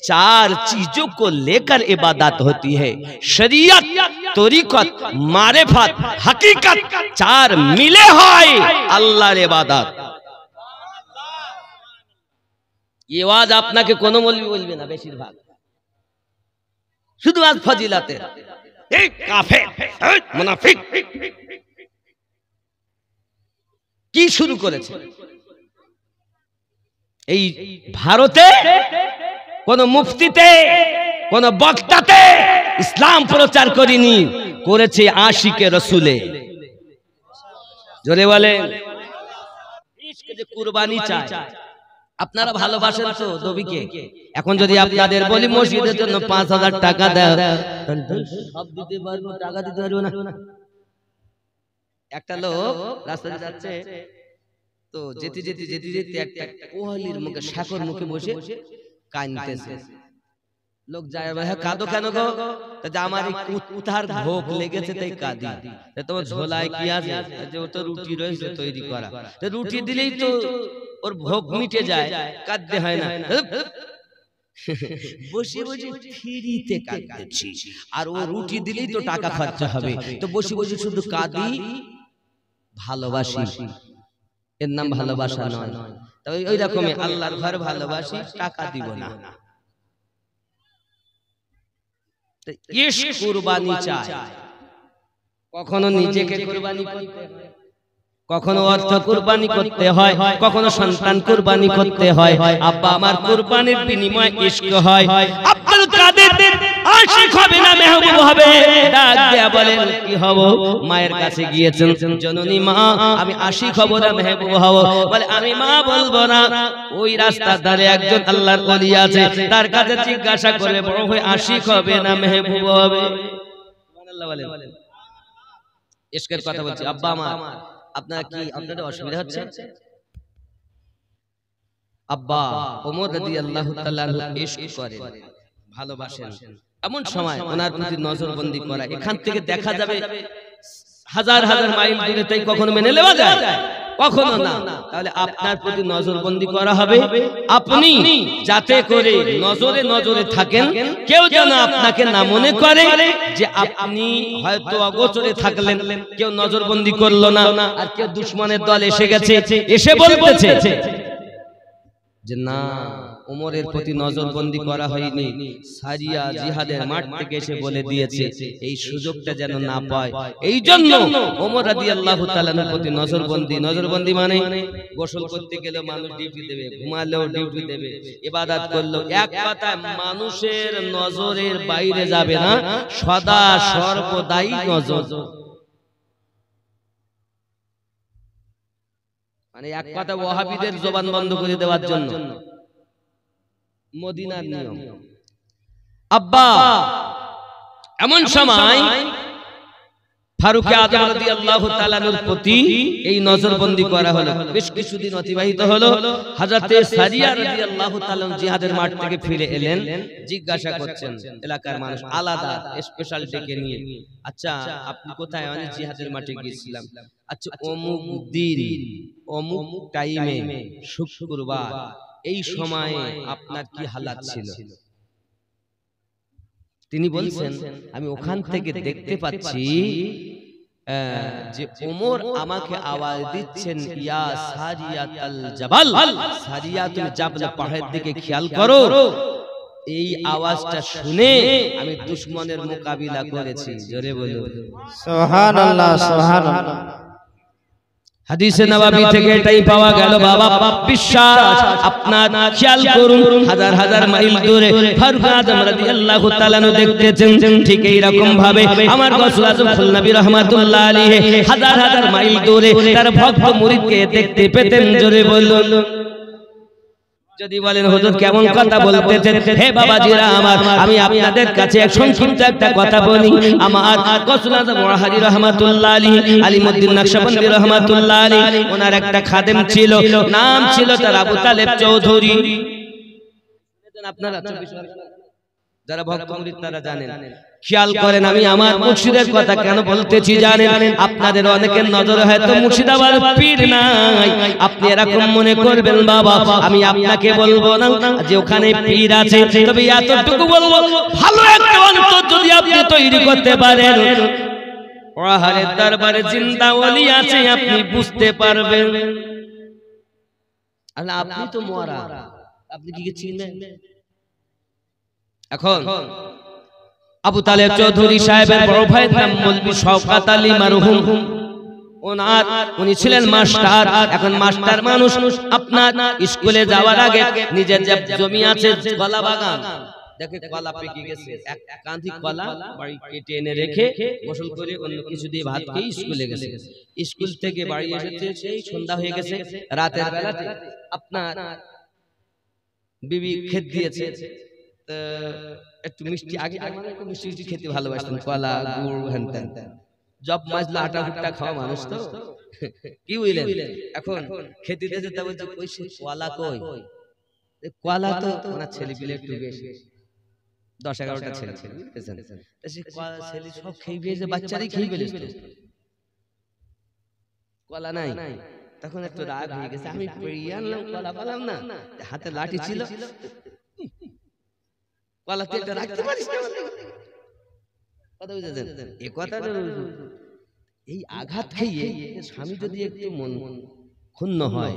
4 चीजों को लेकर इबादत होती है। शरीयत, तरीकत, मारिफत, हकीकत 4 मिले হয় আল্লাহর ইবাদত। ये आवाज আপনাকে কোনো মৌলবি বলবে না, বেশিরভাগ শুধু আজ ফজিলাতে এই কাফের মুনাফিক কি শুরু করেছে। এই ভারতে কোন মুফতিতে কোন বক্তাতে ইসলাম প্রচার করিনি, করেছে আশিকে রসুলে। জোরে বলে ইশকে যে কুরবানি চায়। আপনারা ভালোবাসেন তো নবীকে। এখন যদি আপনাদের বলি মসজিদের জন্য 5000 টাকা দাও, সব দিতে পারবো, টাকা দিতে পারবো না। একটা লোক রাস্তায় যাচ্ছে, তো যেতে যেতে যেতে যেতে একটা কোহালির মুখে শাকর মুখে বসে কাঁদতেছে। লোক যায়, ভাই কাঁদো কেন গো? আমার এই কুত্তার ভোগ লেগেছে তাই কাঁদি। তোমার ঝোলায় কি আছে? যে ও তো রুটি রয়েছে তৈরি করা, রুটি দিলেই তো ওর ভোগ মিটে যায়, কাঁদতে হয় না। বসে বসে ফ্রিতে কাঁদতেছি, আর ও রুটি দিলেই তো টাকা খরচা হবে, তো বসে বসে শুধু কাঁদি। ভালোবাসি, এর নাম ভালোবাসা নয়। তবে ওই রকমই আল্লাহর ঘর ভালোবাসি, টাকা দিব না। ইশক কুরবানি চায়। কখনো নিজেকে কুরবানি করতে হয়, কখনো অর্থ কুরবানি করতে হয়, কখনো সন্তান কুরবানি করতে হয়। আব্বা আমার কুরবানির বিনিময়ে ইশক হয়। আব্দুল কাদের আশিক হবে না মেহবুব হবে? ডাক দেয়া বলেন কি হব? মায়ের কাছে গিয়েছেন, জননী মা আমি আশিক হব না মেহবুব হব? বলে আমি মা বলবো না। ওই রাস্তার ধারে একজন আল্লাহর ওলি আছে, তার কাছে জিজ্ঞাসা করে বড় হয়ে আশিক হবে না মেহবুব হবে? সুবহানাল্লাহ বলেন। ইশকের কথা বলছি। আব্বা আমার আপনার কি আপনাদের অসুবিধা হচ্ছে? আব্বা ওমর রাদিয়াল্লাহু তাআলা ইশক করেন, ভালোবাসেন। এমন সময় ওনার প্রতি নজরবন্দি করা, এখান থেকে দেখা যাবে হাজার হাজার মাইল দূরে, তাই কখনো মেনে নেওয়া যায়? কখনো না। তাহলে আপনার প্রতি নজরবন্দি করা হবে, আপনি যাতে করে নজরে নজরে থাকেন, কেউ যেন আপনাকে না মনে করে যে আপনি হয়তো অগোচরে থাকলেন, কেউ নজরবন্দি করলো না, আর কেউ দুশমনের দল এসে গেছে, এসে বলতেছে যে না ওমরের প্রতি নজরবন্দি করা হয়নি, সারিয়া জিহাদের মাঠ থেকে এসে বলে দিয়েছে, এই সুযোগটা যেন না পায়। এই জন্য ওমর রাদিয়াল্লাহু তাআলার প্রতি নজরবন্দি। নজরবন্দি মানে গোসল করতে গেলে মানুষ ডিউটি দেবে, ঘুমালেও ডিউটি দেবে, ইবাদত করলেও, এক কথায় মানুষের নজরের বাইরে যাবে না, সদা সর্বদাই নজর। মানে এক কথা ওয়াহাবিদের জবান বন্ধ করে দেওয়ার জন্য মদিনার নিয়ম। আব্বা এমন সময় ফারুক আযম রাদিয়াল্লাহু তাআলার প্রতি এই নজরবন্দি করা হলো। বেশ কিছুদিন অতিবাহিত হলো। হযরতে সারিয়া রাদিয়াল্লাহু তাআলা জিহাদের মাঠ থেকে ফিরে এলেন, জিজ্ঞাসা করছেন এলাকার মানুষ আলাদা স্পেশাল ডেকে নিয়ে, আচ্ছা আপনি কোথায়? আমি জিহাদের মাঠে গিয়েছিলাম। আচ্ছা অমুক দিন অমুক টাইমে শুক্রবার এই সময়ে আপনার কি হালাত ছিল? তিনি বলছেন আমি ওখান থেকে দেখতে পাচ্ছি যে ওমর আমাকে আওয়াজ দিচ্ছেন, ইয়া সারিয়াতুল জাবাল, সারিয়া তুমি জাবল পাহাড়ের দিকে খেয়াল করো। এই আওয়াজটা শুনে আমি দুশমনের মোকাবিলা করেছি। জোরে বলুন সুবহানাল্লাহ সুবহানাল্লাহ। হাদিসে নববী থেকে এটাই পাওয়া গেল। বাবা বিশ্বাস আপনার খেয়াল করুন, হাজার হাজার মাইল দূরে ফারুক আযম রাদিয়াল্লাহু তাআলা দেখতেছেন, ঠিক এই রকম ভাবে আমার রাসূল আযম নবী রাহমাতুল্লাহ আলাইহি হাজার হাজার মাইল দূরে তার ভক্ত মুরিদকে দেখতে পেতেন। জোরে বলুন। যদি বলেন হুজুর কেমন কথা বলতেছেন, হে বাবাজিরা আমার, আমি আপনাদের কাছে এক সংক্ষিপ্ত একটা কথা বলি। আমার রাসূল আযম ওয়াহাদি রাহমাতুল্লাহ আলাইহি, আলিমউদ্দিন নকশবন্দি রাহমাতুল্লাহ আলাইহি, ওনার একটা খাদেম ছিল, নাম ছিল তার আবু তালেব চৌধুরী। আপনারা যারা ভক্ত মুরিদ তারা জানেন। খেয়াল করেন আমি আমার মুর্শিদের কথা কেন বলতেছি জানেন? আপনাদের অনেকের নজরে হয়তো মুর্শিদাবাদ পীর নাই, আপনি এরকম মনে করবেন বাবা আমি আপনাকে বলবো না যে ওখানে পীর আছে, তবে এতটুকু বলবো ভালো একটা অন্তর যদি আপনি তৈরি করতে পারেন, ওয়াহারের দরবারে জিন্দা ওলি আছে আপনি বুঝতে পারবেন। আল্লাহ আপনি তো মরা, আপনি কি চিনবেন? এখন আবু তালেব চৌধুরী সাহেবের বড় ভাইয়ের নাম মৌলভী শওকত আলী মারহুম। উনি ছিলেন মাস্টার। এখন মাস্টার মানুষ আপনার স্কুলে যাওয়ার আগে নিজের যে জমি আছে, কলা বাগান, দেখে কলা পেকে গেছে, এক কাঁধি কলা বাড়ি কেটে এনে রেখে গোসল করে অন্য কিছু দিয়ে ভাত খেয়ে স্কুলে গেছে। স্কুল থেকে বাড়ি এসেছে, সেই সন্ধ্যা হয়ে গেছে। রাতের বেলাতে আপনার বিবি খেত দিয়েছে, একটু মিষ্টি, আগে একটু মিষ্টি মিষ্টি খেতে ভালোবাসতেন, কলা গুড় হ্যান ত্যান। জব মাজলা আটা ভুট্টা খাওয়া মানুষ তো, কি বুঝলেন? এখন খেতে দিয়েছে, তা বলছে কলা কই? কলা তো ওনার ছেলে পিলে একটু বেশি, 10-11টা ছেলে ছেলে ছেলে সব খেয়ে ফেলেছে, বাচ্চারাই খেয়ে ফেলেছে, কলা নাই। তখন একটু রাগ হয়ে গেছে, আমি পেরিয়ে আনলাম, কলা পেলাম না, হাতে লাঠি ছিল, কলা তেলটা রাখতে পারিস না, কথা বুঝেছেন? এ কথাটা এই আঘাত খেয়ে স্বামী যদি একটু মন ক্ষুণ্ণ হয়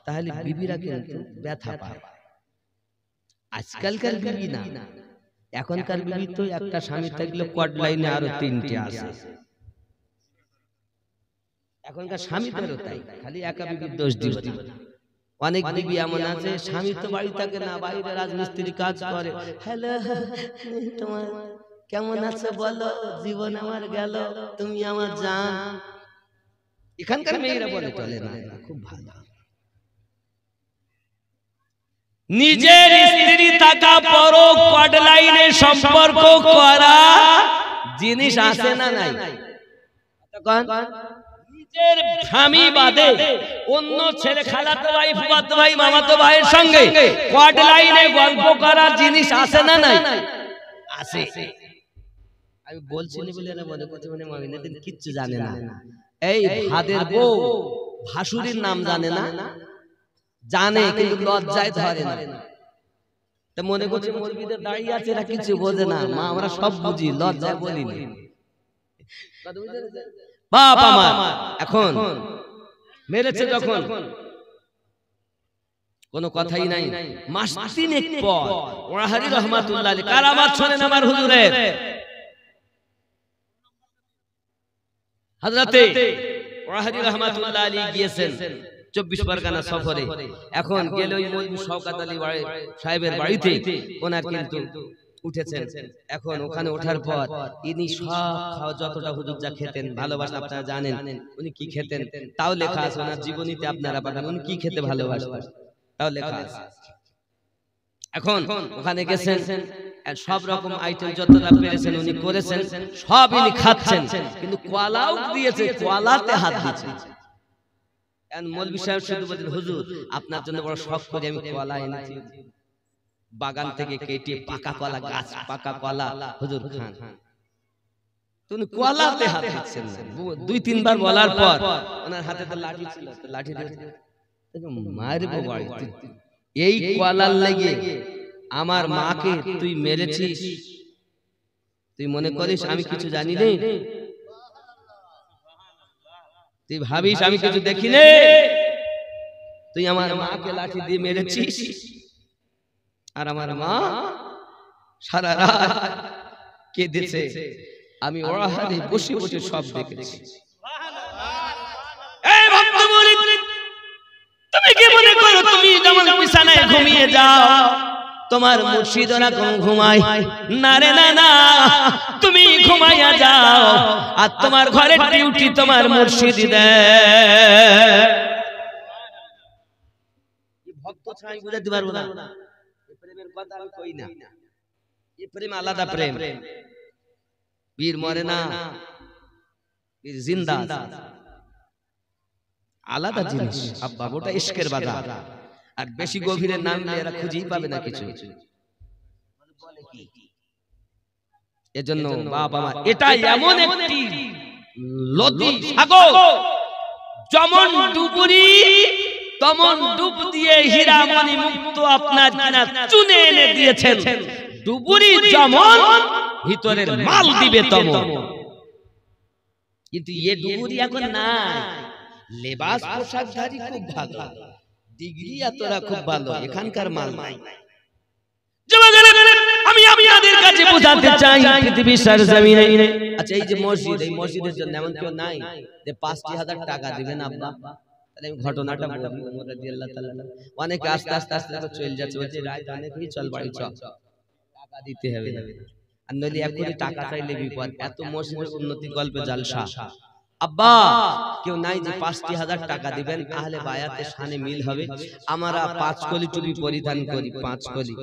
তাহলে বিবিরা কিন্তু ব্যথা পায়। আজকালকার বিবি না, এখনকার বিবি তো একটা স্বামী থাকলে কট লাইনে আরো 3টে আছে। এখনকার স্বামীদেরও তাই, খালি একা বিবির দোষ দিবে না। অনেক বিবি এমন আছে, স্বামী তো বাড়ি থাকে না, বাইরে রাজমিস্ত্রি কাজ করে, হ্যালো তোমার কেমন আছো বলো, জীবন আমার গেল, তুমি আমার জান। এখানকার মেয়েরা বলে চলে না, খুব ভালো। নিজের স্ত্রী থাকা পরও কট লাইনে সম্পর্ক করা জিনিস আছে না নাই? নিজের স্বামী বাদে অন্য ছেলে, খালাতো ভাই, ফুফাতো ভাই, মামাতো ভাইয়ের সঙ্গে কট লাইনে গল্প করা জিনিস আছে না নাই? আছে। আমি বলছিনি বলে না, মনে করতে মানে মামিনাদিন কিচ্ছু জানে না। এই ভাদের বউ ভাসুরির নাম জানে না, জানে কিন্তু লজ্জায় ধরে না। তা মনে করছে মসজিদে দাঁড়িয়ে আছে, এরা কিছু বোঝে না। মা আমরা সব বুঝি, লজ্জায় বলিনি। বাপ আমার এখন মেরেছে যখন কোনো কথাই নাই। মাস 3 পর ওয়াহারি রহমাতুল্লাহ আলাইহি কারামাত শোনেন আমার হুজুরের, হযরতে ওয়াহারি রহমাতুল্লাহ আলাইহি গিয়েছেন 24 পরগনা সফরে। এখন গেল ওই মৌলভী শওকত আলী সাহেবের বাড়িতে, ওনার কিন্তু উঠেছেন। এখন ওখানে ওঠার পর ইনি সব খাওয়া, যতটা হুজুর যা খেতেন ভালোবাসেন আপনারা জানেন, উনি কি খেতেন তাও লেখা আছে ওনার জীবনীতে, আপনারা পাবেন উনি কি খেতে ভালোবাসতেন তাও লেখা আছে। এখন ওখানে গেছেন, সব রকম আইটেম যতটা পেরেছেন উনি করেছেন, সব ইনি খাচ্ছেন, কিন্তু কলাও দিয়েছে, কলাতে হাত দিয়েছে। মৌলভী সাহেব শুধু বলেন, হুজুর আপনার জন্য বড় শখ করে আমি কলা এনেছি, বাগান থেকে কেটে পাকা কলা, গাছ পাকা কলা, হুজুর খান। তুমি কলাতে হাত দিচ্ছেন না। 2-3 বার বলার পর ওনার হাতে তো লাঠি ছিল, লাঠি দিয়ে মারবো বাড়িতে, এই কলার লেগে আমার মাকে তুই মেরেছিস, তুই মনে করিস আমি কিছু জানি না? তুই ভাবিস আমি কিছু দেখি নে? তুই আমার মাকে লাঠি দিয়ে মেরেছিস, আর আমার মা সারা রাত কেঁদেছে, আমি ওয়াহারে বসে বসে সব দেখেছি। এই ভক্ত মুরিদ, তুমি কি মনে করো তুমি যেমন বিছানায় ঘুমিয়ে যাও তোমার মুর্শিদরা ঘুমায় না? রে না না, তুমি ঘুমাইয়া যাও আর তোমার ঘরে ডিউটি তোমার মুর্শিদ দেয়। ভক্ত ছাড়া আমি বুঝাতে পারবো না, প্রেমের কথা আমি কই না, এই প্রেম আলাদা প্রেম। বীর মরে না, বীর জিন্দা, আলাদা জিনিস আব্বা, ওটা ইশকের বাজার। আর বেশি গভীরের নাম নিয়ে এরা খুঁজেই পাবে না কিছু। এজন্য বাপ আমার, এটা এমন একটি নদী সাগর, যেমন ডুবুরি তেমন ডুব দিয়ে হীরা মণি মুক্ত আপনার কিনা চুনে এনে দিয়েছেন। ডুবুরি যেমন ভিতরের মাল দিবে তেমন, কিন্তু এ ডুবুরি এখন নাই। লেবাস পোশাকধারী খুব ভালো, ডিগ্রি এতটা খুব ভালো, এখানকার মাল নাই। আমি আপনাদের কাছে বোঝাতে চাই পৃথিবীর সরজমিনে, আচ্ছা এই যে মসজিদ, এই মসজিদের জন্য এমন কেউ নাই যে 5,000 টাকা দিবেন আব্বা? তাহলে আমি ঘটনাটা বলি, ওমর রাদিয়াল্লাহু তাআলা অনেকে আস্তে আস্তে আস্তে চলে যাচ্ছে, বলছে রাত অনেক হই, চল বাড়ি চল, টাকা দিতে হবে, আর নইলে এখনই টাকা চাইলে বিপদ। এত মসজিদের উন্নতি গল্পে জালসা। আব্বা কেউ নাই যে ৫,০০০ টাকা দিবেন, তাহলে বায়াতে শানে মিল হবে। আমরা ৫ কলি টুপি পরিধান করি, ৫ কলি,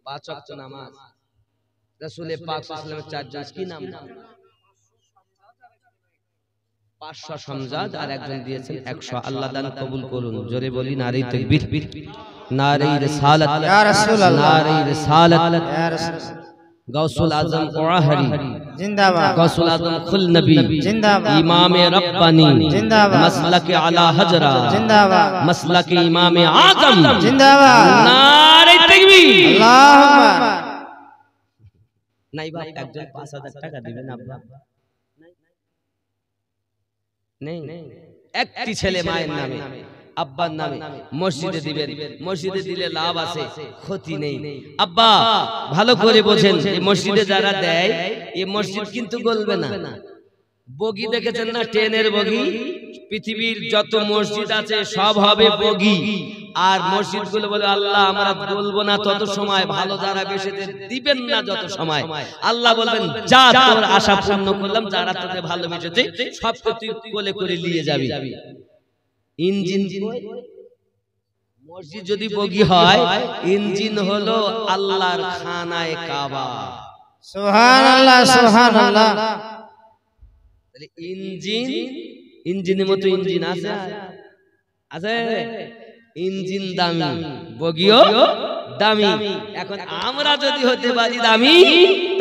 ৫ ওয়াক্ত নামাজ, রাসূলে পাক সাল্লাল্লাহু আলাইহি ওয়াসাল্লামের ৪ জন কি নাম, ৫০০ সমজাদ, আর একজন দিয়েছেন ১০০। আল্লাহ দান কবুল করুন। জোরে বলি নারে তাকবীর, নারে রিসালাত, ইয়া রাসূলুল্লাহ, নারে রিসালাত, ইয়া রাসূলুল্লাহ। গৌসুল আজম ওয়াহারি জিন্দাবাদ, গৌসুল আজম খুল নবী জিন্দাবাদ, ইমামে রব্বানি জিন্দাবাদ, মাসলাকে আলা হজরা জিন্দাবাদ, মাসলাকে ইমামে আজম জিন্দাবাদ, নারে তাকবীর। আল্লাহু আকবার। নাই ভাই একজন ৫,০০০ টাকা দিবেন আব্বা? নেই। একটি ছেলে মায়ের নামে, আব্বার নামে মসজিদে দিবেন। মসজিদে দিলে লাভ আছে, ক্ষতি নেই। আব্বা ভালো করে বোঝেন, এই মসজিদে যারা দেয়, এই মসজিদ কিন্তু গলবে না। বগি দেখেছেন না, ট্রেনের বগি? পৃথিবীর যত মসজিদ আছে সব হবে বগি। আর মসজিদগুলো বলে আল্লাহ আমরা বলবো না তত সময়, ভালো যারা বেশি দিবেন না যত সময়। আল্লাহ বলবেন যা তোর আশা পূর্ণ করলাম, যারা তোকে ভালোবেসেছে সবকে তুই কোলে করে নিয়ে যাবি। ইঞ্জিন, মসজিদ যদি বগি হয়, ইঞ্জিন হলো আল্লাহর খানায়ে কাবা। সুবহানাল্লাহ, সুবহানাল্লাহ। তাহলে ইঞ্জিনের মতো ইঞ্জিন আছে? আছে। ইঞ্জিন দামি, বগিও দামি। এখন আমরা যদি হতে পারি দামি,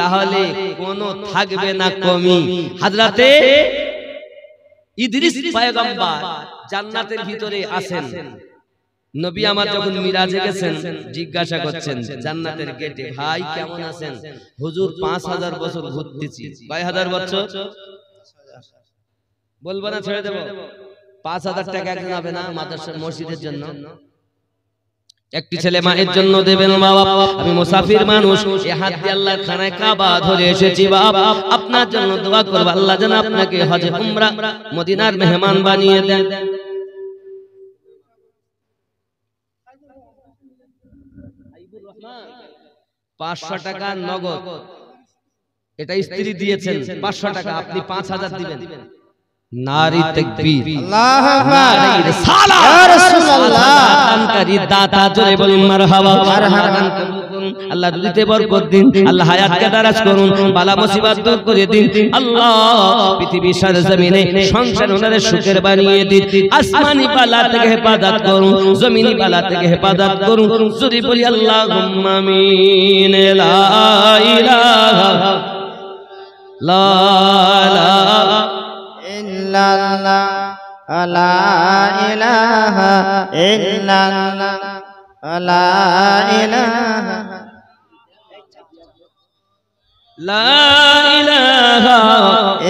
তাহলে কোনো থাকবে না কমি। হযরতে ইদ্রিস পয়গম্বর জান্নাতের ভিতরে আছেন। নবী আমার যখন মিরাজে গেছেন, জিজ্ঞাসা করছেন জান্নাতের গেটে, ভাই কেমন আছেন? হুজুর ৫,০০০ বছর ঘুরতেছি। কয় হাজার বছর? বলবো না, ছেড়ে দেব। ৫,০০০ টাকা একজন হবে না মাদ্রাসা মসজিদের জন্য? একটি ছেলে মায়ের জন্য দেবেন। বাবা আমি মুসাফির মানুষ, এই হাত দিয়ে আল্লাহর খানায় কাবা ধরে এসেছি। বাবা আপনার জন্য দোয়া করব, আল্লাহ যেন আপনাকে হজে উমরা মদিনার মেহমান বানিয়ে দেন। ৫০০ টাকা নগদ, এটা স্ত্রী দিয়েছেন ৫০০ টাকা, আপনি ৫,০০০ দিবেন। নারী তাকবীর, আল্লাহু আকবার, নারী রিসালাত, ইয়া রাসূলুল্লাহ। দানকারী দাতা, জোরে বলুন মারহাবা। আল্লাহ রুজিতে বরকত দিন, আল্লাহ হায়াতকে দারাজ করুন, বালা মুসিবত দূর করে দিন। আল্লাহ পৃথিবীর সরজমিনে সংসার ওনারে সুখের বানিয়ে দিন। আসমানি বালা থেকে হেফাজত করুন, জমিনি বালা থেকে হেফাজত করুন। জোরে বলি আল্লাহুম্মা আমিন। লা ইলাহা লা ইলাহা ইল্লাল্লাহ, লা ইলাহা ইল্লাল্লাহ, লা ইলাহা লা ইলাহা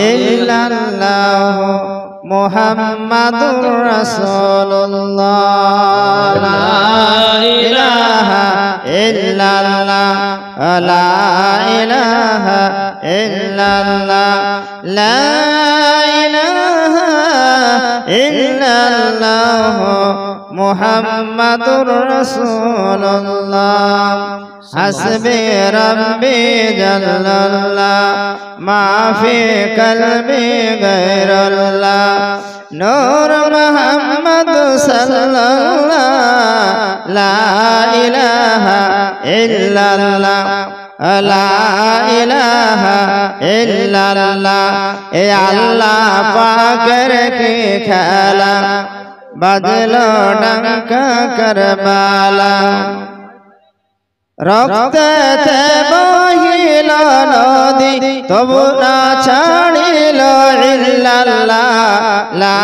ইল্লাল্লাহ মুহাম্মাদুর রাসূলুল্লাহ। লা ইলাহা ইল্লাল্লাহ, লা ইলাহা ইল্লাল্লাহ, লা ইলাহা ইল্লাল্লাহ মুহাম্মাদুর রাসূলুল্লাহ। হাসবি রাব্বি জাল্লাল্লাহ, মা ফি কলবি গায়রুল্লাহ। নূর মুহাম্মদ সাল্লাল্লাহ, লা ইলাহা ইল্লাল্লাহ, লা ইলাহা ইল্লাল্লাহ। এ আল্লাহ পাকের কি খেলা, বাজলো ডঙ্কা কারবালা। রক্তেতে বহিল নদী, তবু না ছাড়িল ইল্লাল্লাহ, লা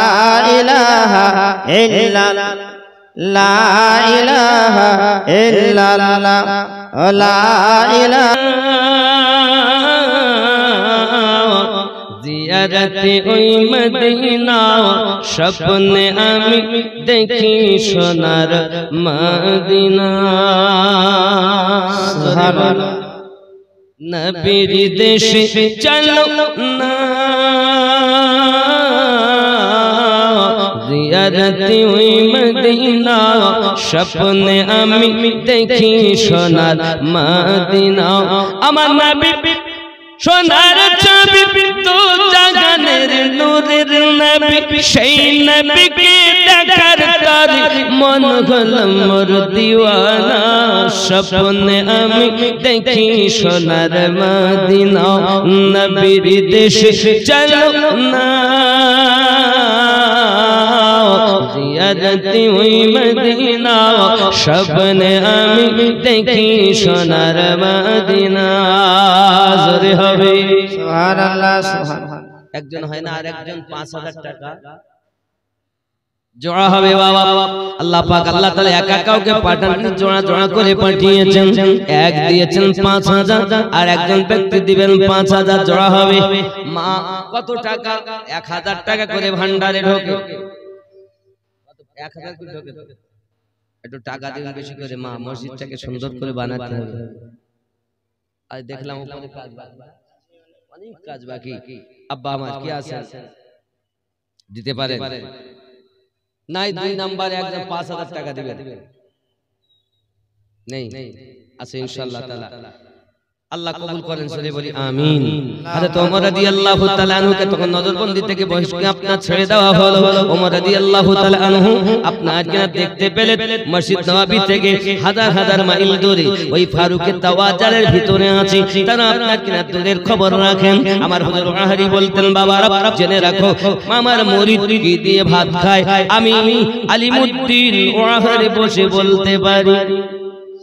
ইলাহা ইল্লাল্লাহ, লা ইলাহা ইল্লাল্লাহ, লা ইলাহা। জিয়ারতে ওই মদিনা স্বপ্নে আমি দেখি সোনার মদিনা। নবীর দেশে চলো না, জিয়ারতে ওই মদিনা স্বপ্নে আমি দেখি সোনার মদিনা আমার নবী সোনার চাবি তো জাগানের নূরের নবী সেই নবীকে দেখার তরে মন হলো মোর দিওয়ানা স্বপ্নে আমি দেখি সোনার মদিনা নবীর দেশে চলো না জিয়ারতি ওই মদিনা স্বপ্নে আমি দেখি সোনার মদিনা জোরে হবে সুবহানাল্লাহ সুবহানাল্লাহ একজন হয় না আর একজন 5000 টাকা জোড়া হবে বাবা আল্লাহ পাক আল্লাহ তাআলা একা কাউকে পাঠাননি জোড়া জোড়া করে পাঠিয়েছেন এক দিয়েছেন 5000 আর একজন ব্যক্তি দিবেন 5000 জোড়া হবে মা কত টাকা 1000 টাকা করে ভান্ডারে ঢোকে 1000 করে ঢোকে একটু টাকা দিন বেশি করে মা মসজিদটাকে সুন্দর করে বানাতে হবে আজ দেখলাম উপরে কাজ অনেক কাজ বাকি আব্বা আমার কি আছে দিতে পারে নাই 2 নম্বরে একজন 5000 টাকা দিবেন নেই আছে ইনশাআল্লাহ তাআলা আল্লাহ কবুল করেন সরে বলি আমিন হযরত ওমর রাদিয়াল্লাহু তাআলা আনহুকে তখন নজরবন্দি থেকে বহিষ্কার আপনার ছেড়ে দেওয়া হলো ওমর রাদিয়াল্লাহু তাআলা আনহু আপনাকে দেখতে পেলেন মসজিদ নববী থেকে হাজার হাজার মাইল দূরে ওই ফারুকে তাওয়াজালের ভিতরে আছে তারা আপনাকে দূরের খবর রাখেন আমার হুজুর আহরি বলতেন বাবারা জেনে রাখো আমার murid কি দিয়ে ভাত খায় আমি আলিমউদ্দিন ওয়াহারি বসে বলতে পারি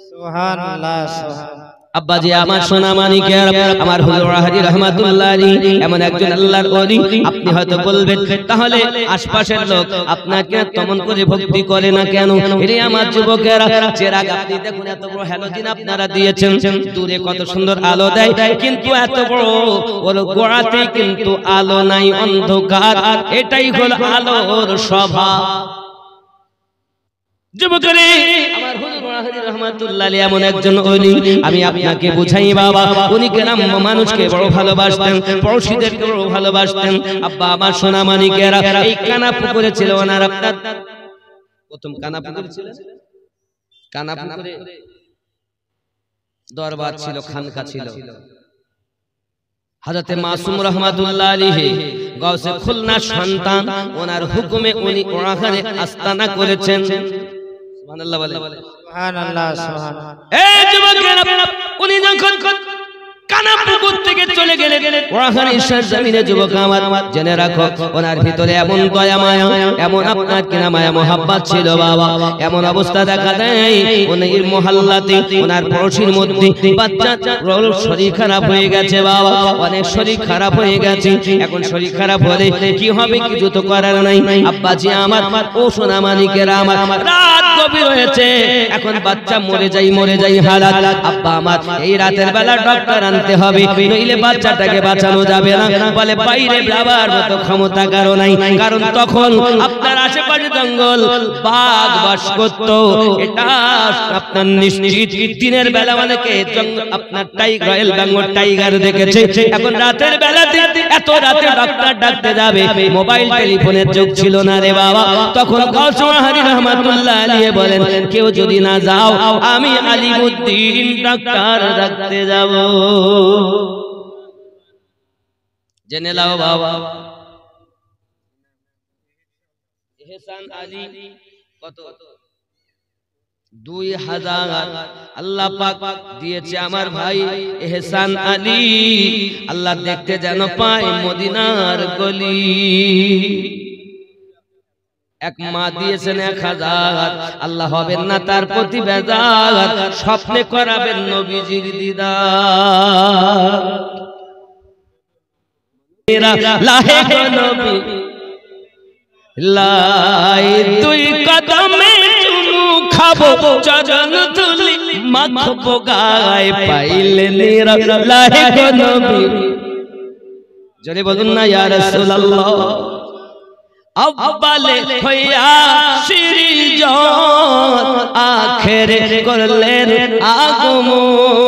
সুবহানাল্লাহ সুবহানাল্লাহ আব্বাজি আমার সোনা মানিকের আমার হুজুর হাজী রাহমাতুল্লাহ আলাইহি এমন একজন আল্লাহর ওলি আপনি হয়তো বলবেন তাহলে আশপাশের লোক আপনাকে তেমন করে ভক্তি করে না কেন এরে আমার যুবকেরা চেরাগ আপনি দেখুন এত বড় হ্যালোজিন আপনারা দিয়েছেন দূরে কত সুন্দর আলো দেয় কিন্তু এত বড় ওর গোড়াতে কিন্তু আলো নাই অন্ধকার এটাই হলো আলোর স্বভাব যুবকরে আমার হুজুর হাজী রাহমাতুল্লাহ আলাইহি এমন একজন ওলি আমি আপনাকে বুঝাই বাবা উনি কেরাম মানুষকে বড় ভালোবাসতেন পড়শিদেরকে বড় ভালোবাসতেন আব্বা আমার সোনা মানিকেরা এই কানা পুকুরে ছিল ওনার আপনার প্রথম কানা পুকুরে ছিল কানা পুকুরে দরবার ছিল খানকা ছিল হযরতে মাসুম রাহমাতুল্লাহ আলাইহি গাউসে খুলনা সন্তান ওনার হুকুমে উনি ওখানে আস্তানা করেছেন সুবহানাল্লাহ বলে সুবহানাল্লাহ সুবহানাল্লাহ এই যুবকেরা উনি যখন কানা পুকুর থেকে চলে গেলেন ওখানে ঈশ্বর জমিনে যুবক আমার জেনে রাখো ওনার ভিতরে এমন দয়া মায়া এমন আপনার কিনা মায়া মোহাব্বত ছিল বাবা এমন অবস্থা দেখা দেয় ওনার মহল্লাতে ওনার পড়শির মধ্যে বাচ্চা শরীর খারাপ হয়ে গেছে বাবা অনেক শরীর খারাপ হয়ে গেছে এখন শরীর খারাপ হলে কি হবে কিছু তো করার নাই আব্বাজি আমার ও সোনা মানিকেরা আমার রাত গভীর হয়েছে এখন বাচ্চা মরে যাই হালাত আব্বা আমার এই রাতের বেলা ডক্টর আনতে হবে নইলে বাচ্চাটাকে বাঁচানো যাবে না বলে বাইরে যাবার মতো ক্ষমতা কারো নাই কারণ তখন আপনার আশেপাশে জঙ্গল বাঘ বাস করত এটা আপনার নিশ্চিত দিনের বেলা অনেকে আপনার রয়্যাল বেঙ্গল টাইগার দেখেছে এখন রাতের বেলাতে এত রাতে ডক্টর ডাকতে যাবে মোবাইল টেলিফোনের যুগ ছিল না রে বাবা তখন গাউসুল হাজী রাহমাতুল্লাহ আলাইহি বলেন কেউ যদি না যাও আমি আলিমউদ্দিন ডাক্তার ডাকতে যাব জেনে লাও বাবা ইহসান আলী কত 2000 আল্লাহ পাক দিয়েছে আমার ভাই ইহসান আলী আল্লাহ দেখতে যেন পায় মদিনার গলি এক মা দিয়েছেন 1000 আল্লাহ হবেন না তার প্রতি বেজার স্বপ্নে করাবেন নবীজির দিদার লাহে নবী লাই তুই কদমে চুমু খাবো চরণ তুলি মাখবো গায়ে পাইলে নিরা লাহে নবী জোরে বলুন না ইয়া রাসূলুল্লাহ আব্বালে হইয়া সৃজন আখেরে করলেন আগমন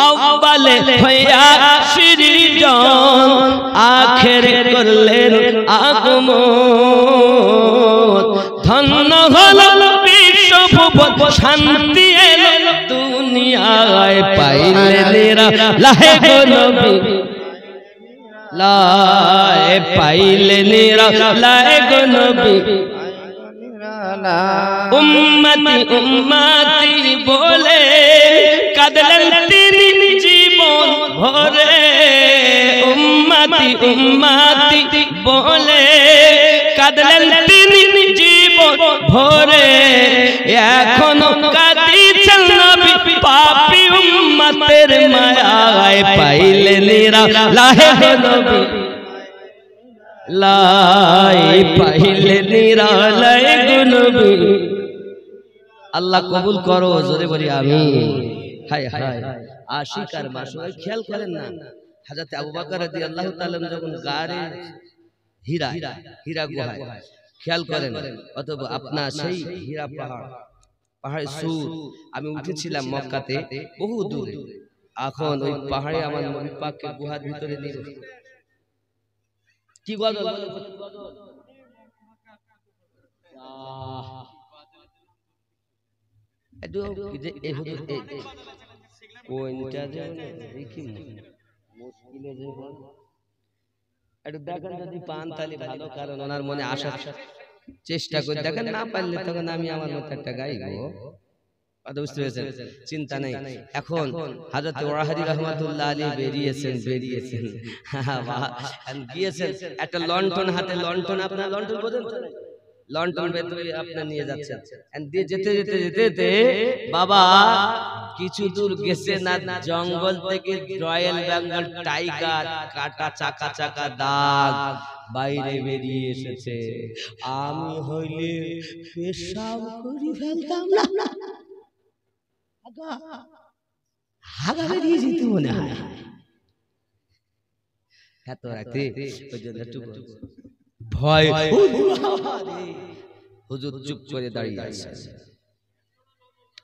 আব্বালে হইয়া সৃজন আখেরে করলেন আগমন ধন্য শান্তি এলো দুনিয়ায় পাইলে নিরালায় গো নবী লাই পাইলে নিরালায় গো নবী উম্মতি উম্মতি বলে কাঁদলেন তিনি জীবন ভরে উম্মতি উম্মতি বলে কাঁদলেন তিনি জীবন ভরে এখনো কাঁদিছেন নবী পাপী উম্মতের মায়ায় পাইলে নিরালায় গো নবী লাই পাইলে নিরালায় গো নবী। আল্লাহ কবুল করো, জোরে বলি আমিন। হায় হায় আশিক আর মাসুক খেয়াল করেন না, হযরত আবু বকর রাদিয়াল্লাহু তাআলা যখন গারে হীরা গুহায় খেয়াল করেন, অথবা আপনার সেই হীরা পাহাড়ে সুর আমি উঠেছিলাম মক্কাতে বহু দূরে, এখন ওই পাহাড়ে আমার নবী পাককে গুহার ভিতরে নিয়ে কি গজল দেখেন যদি পান তালি ভালো, কারণ ওনার মনে আসা চেষ্টা করে দেখেন, না পারলে তখন আমি আমার মতো একটা গাইবো, বুঝতে পেরেছেন? চিন্তা নেই। এখন হযরত ওয়াহাদি রাহমাতুল্লাহ আলাইহি বেরিয়েছেন গিয়েছেন একটা লন্ঠন হাতে, লন্ঠন আপনার লন্ঠন বোঝেন তো, লন্ঠন ভেতরে আপনার নিয়ে যাচ্ছেন, দিয়ে যেতে যেতে যেতে বাবা কিছু দূর গেছে না, জঙ্গল থেকে রয়্যাল বেঙ্গল টাইগার কাটা চাকা চাকা দাগ বাইরে বেরিয়ে এসেছে। আমি হইলে পেশাব করি ফেলতাম না, হাগা বেরিয়ে যেত মনে হয়। এত রাতে ভয়, হুজুর চুপ করে দাঁড়িয়ে আছে,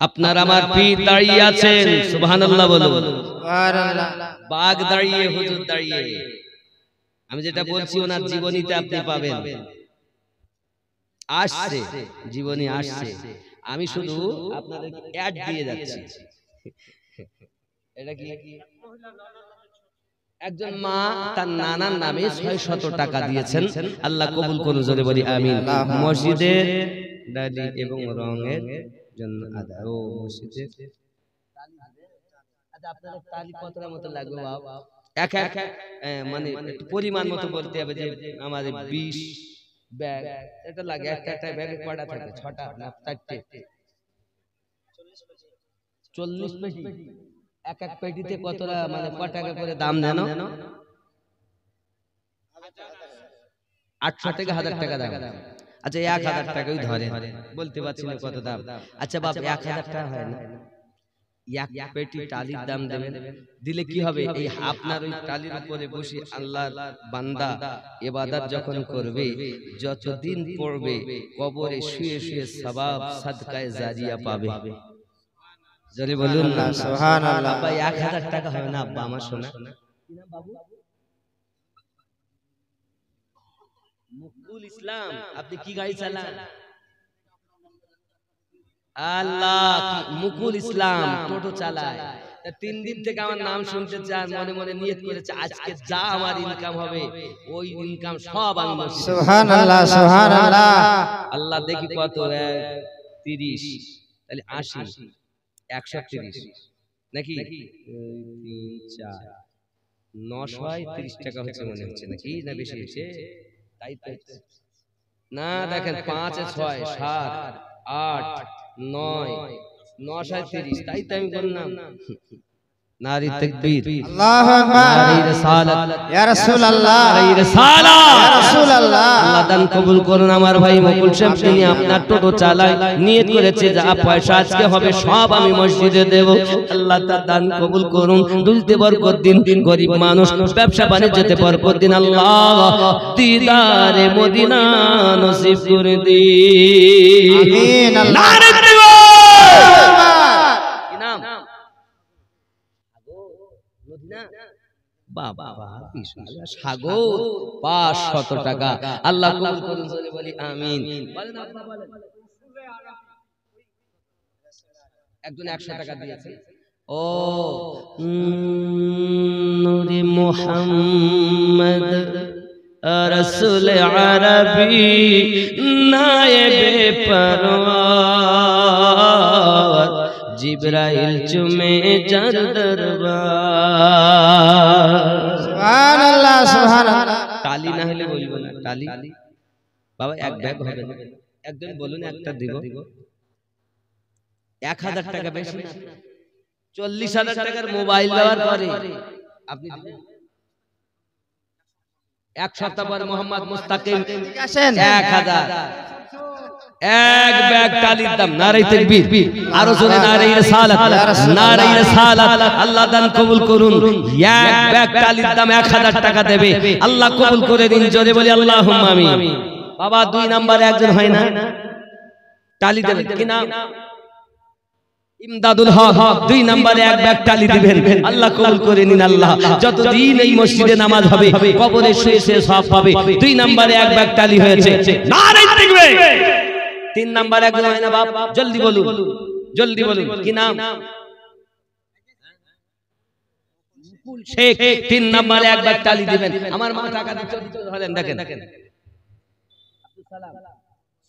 আপনার আমার পীর দাঁড়িয়ে আছেন, সুবহানাল্লাহ বলুন। বাঘ দাঁড়িয়ে, হুজুর দাঁড়িয়ে। আমি যেটা বলছি ওনার জীবনীতে আপনি পাবেন, আসছে জীবনী আসছে, আমি শুধু আপনাদের অ্যাড দিয়ে যাচ্ছি। এটা কি একজন মা তার নানার নামে 600 টাকা দিয়েছেন, আল্লাহ কবুল করুন, জোরে বলি আমিন। মসজিদের দাড়ি এবং রঙের জন্য আদা ও মসজিদের আপনাদের তালি কতটা মতো লাগবে বাবা? এক এক মানে পরিমাণ মতো বলতে হবে, যে আমাদের 20 ব্যাগ এটা লাগে, একটা ব্যাগে কয়টা থাকে? 6টা না 4টে? 40 পেটি। এক এক পেটিতে কতটা মানে কত টাকা করে দাম জানো? 800 থেকে 1000 টাকা দাম। আচ্ছা 1000 টাকাই ধরে, বলতে পারছি না কত দাম। আচ্ছা বাপ 1000 টাকা হয় না, এক পেটি টালির দাম দেবেন, দিলে কি হবে? এই আপনার ওই টালির উপরে বসে আল্লাহর বান্দা ইবাদত যখন করবে, যতদিন পড়বে কবরে শুয়ে শুয়ে সওয়াব সাদকায়ে জারিয়া পাবে। জোরে বলুন না সুবহানাল্লাহ। আব্বা 1000 টাকা হবে না আব্বা আমার সোনা? কি নাম বাবু? মুকুল ইসলাম। আপনি কি গাড়ি চালান? আল্লাহ, মুকুল ইসলাম টোটো চালায়। 3 দিন থেকে আমার নাম শুনতে চান, মনে মনে নিয়ত করেছে আজকে যা আমার ইনকাম হবে ওই ইনকাম সব আমি মসজিদে। সুবহানাল্লাহ সুবহানাল্লাহ। আল্লাহ দেখি কত 30, তাহলে 80, 130 নাকি 3 4 930 টাকা হচ্ছে মনে হচ্ছে, নাকি না বেশি হচ্ছে? তাই তো না, দেখেন 5 6 7 8 9 930, তাই তো আমি বললাম। নারী তাকবীর, আল্লাহু আকবার, নারী রিসালাত, ইয়া রাসূলুল্লাহ, নারী রিসালাত, ইয়া রাসূলুল্লাহ। আল্লাহ দান কবুল করুন। আমার ভাই মুকুল সাহেব তিনি আপনার টোটো চালায়, নিয়ত করেছে যা পয়সা আজকে হবে সব আমি মসজিদে দেব। আল্লাহ তার দান কবুল করুন, দুলতে বরকত দিন, গরিব মানুষ ব্যবসা বাণিজ্যতে বরকত দিন, আল্লাহ দিদারে মদিনা নসিব করে দিন, আমিন। নারে তাকবীর। কি নাম? বাবা সাগর 500 টাকা, আল্লাহ কবুল করুন, বলি আমিন। বলেন আব্বা বলেন। একজন 100 টাকা দিয়েছে। ও নূরে মুহাম্মদ রসুল আরবি নায়েবে পরওয়ার জিবরাইল চুমে যার দরবার। সুবহানাল্লাহ সুবহানাল্লাহ। তালি না হলে বলবো না, তালি বাবা এক ব্যাগ হবে না, একজন বলুন একটা দিব। 1000 টাকা বেশি না, 40,000 টাকার মোবাইল দেওয়ার পরে আপনি এক সপ্তাহ পর মোহাম্মদ মুস্তাকিম 1000 এক ব্যাগ তালির দাম। নারে তাকবীর, আরো জোরে নারে রিসালাত, নারে রিসালাত। আল্লাহ দান কবুল করুন। এক ব্যাগ তালির দাম 1000 টাকা দেবে, আল্লাহ কবুল করে দিন। জোরে বলি আল্লাহুম্মা আমিন। বাবা 2 নম্বরে একজন হয় না, তালি দেবেন কি নাম? ইমদাদুল হক 2 নম্বরে এক ব্যাগ তালি দিবেন, আল্লাহ কবুল করে নিন। আল্লাহ যতদিন এই মসজিদে নামাজ হবে, কবরে শুয়ে শুয়ে সওয়াব পাবে। 2 নম্বরে এক ব্যাগ তালি হয়েছে, নারে তাকবীর। 3 নম্বরে একজন হয় না বাপ, জলদি বলুন, জলদি বলুন কি নাম? মুকুল শেখ 3 নম্বরে এক ব্যাগ তালি দিবেন। আমার মা টাকা দিতে হলেন, দেখেন আব্দুল সালাম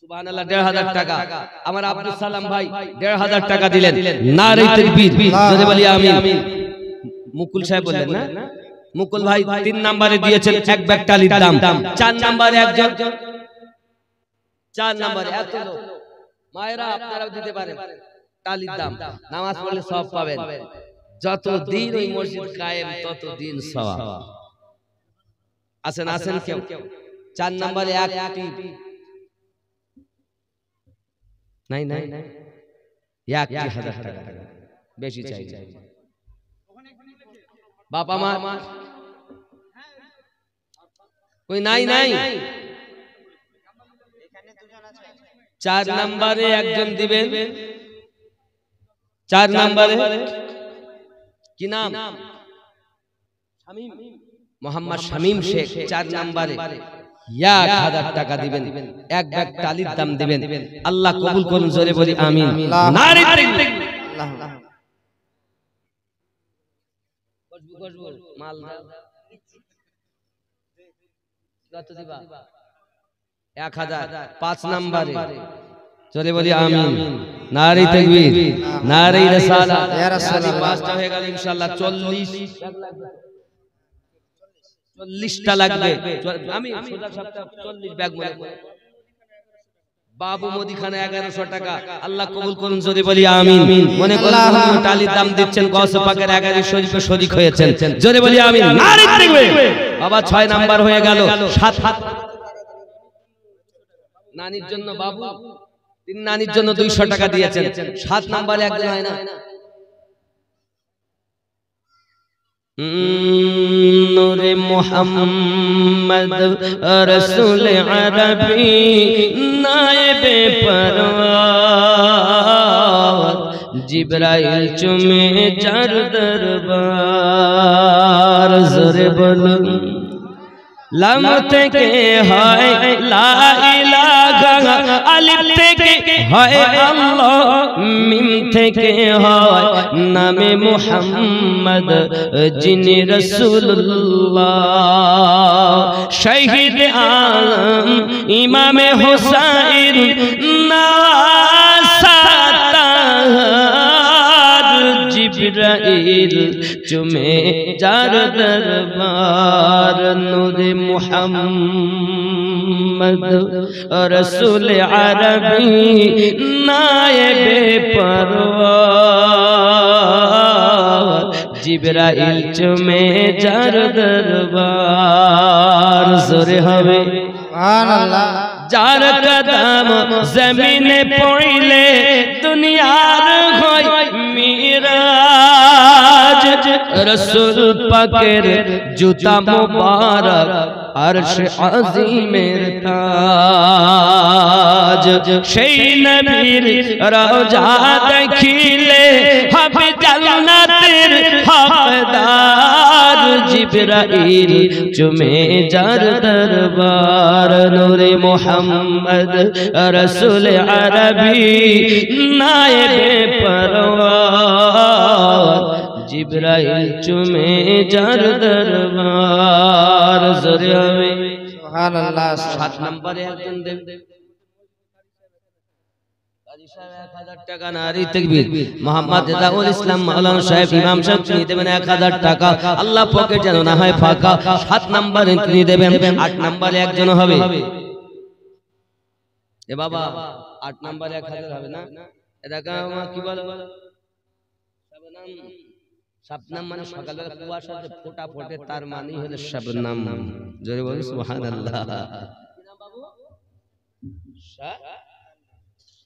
সুবহানাল্লাহ 1500 টাকা। আমার আব্দুল সালাম ভাই 1500 টাকা দিলেন। নারে তাকবীর, জোরে বলি আমিন। মুকুল সাহেব বললেন না, মুকুল ভাই 3 নম্বরে দিয়েছেন এক ব্যাগ তালির দাম। 4 নম্বরে একজন, 4 নম্বরে এত লোক মায়েরা আপনারাও দিতে পারেন তালির দাম। নামাজ পড়লে সওয়াব পাবেন, যতদিন ওই মসজিদ কায়েম ততদিন সওয়াব। আসেন আসেন কেউ 4 নম্বরে একটি নাই নাই 1000 টাকা বেশি চাই। বাবা মা কই নাই নাই। 4 নম্বরে একজন দিবেন। 4 নম্বরে কি নাম? শামীম, মোহাম্মদ শামীম শেখ 4 নম্বরে 1000 টাকা দিবেন, এক ব্যাগ তালির দাম দিবেন। আল্লাহ কবুল করুন, জোরে বলি আমিন। নারে তাকবীর। মাল কত দিবা? 1000। 5 নম্বরে জোরে বলি আমিন। নারে তাকবীর, নারে রিসালাত। ইয়া রাসূলুল্লাহ 5টা হয়ে গেল ইনশাআল্লাহ। 40টা লাগবে। আমি সোজা সপ্তাহ 40 ব্যাগ মনে করি। বাবু মুদিখানা 1100 টাকা, আল্লাহ কবুল করুন, জোরে বলি আমিন। মনে করুন তালির দাম দিচ্ছেন, গৌস পাকের 11 শরীফে শরীক হয়েছেন, জোরে বলি আমিন। নারে তাকবীর। বাবা 6 নাম্বার হয়ে গেল। 7 নানির জন্য বাবু, 3 নানির জন্য 200 টাকা দিয়েছেন। 7 নম্বরে একজন হয় না, নূরে মুহাম্মদ রসুল আরবি নায়েবে পরওয়ার জিবরাইল চুমে যার দরবার। জোরে বলুন। লাম থেকে হয় লা ইলাহা, আলিফ থেকে হয় আল্লাহ, মিম থেকে হয় নামে মুহাম্মদ যিনি রাসূলুল্লাহ। শহীদ আলম ইমামে হুসাইন জিবরাইল চুমে যার দরবার। নূরে মুহাম্মদ রসুল আরবি নায়েবে পরওয়ার জিবরাইল চুমে যার দরবার। জোরে হবে সুবহানাল্লাহ। যার কদম জমিনে পড়লে দুনিয়ার হয় মিরাজ। রসুল পাকের জুতা মুবারক আরশ আজিমের তাজ। সেই নবীর রওজা দেখিলে হবে জান্নাতের হকদার। জিবরাইল জিবরাইল চুমে যার দরবার নূরে মুহাম্মদ রসুল আরবি নায়েবে পরওয়ার জিবরাইল চুমে যার দরবার জোরে হবে সুবহানাল্লাহ 7 নম্বরে একজন দেব টাকা নারী তাকবীর মোহাম্মদ রেজাউল ইসলাম মাওলানা সাহেব ইমাম সাহেব তিনি দেবেন 1000 টাকা আল্লাহ পকে যেন না হয় ফাঁকা 7 নম্বরে তিনি দেবেন 8 নম্বরে একজন হবে এ বাবা 8 নম্বরে 1000 হবে না এটা কি বলে শাবনাম মানে সকালবেলা কুয়াশাতে ফোঁটা ফোটে তার মানেই হলো শাবনাম জোরে বলুন সুবহানাল্লাহ কি নাম বাবু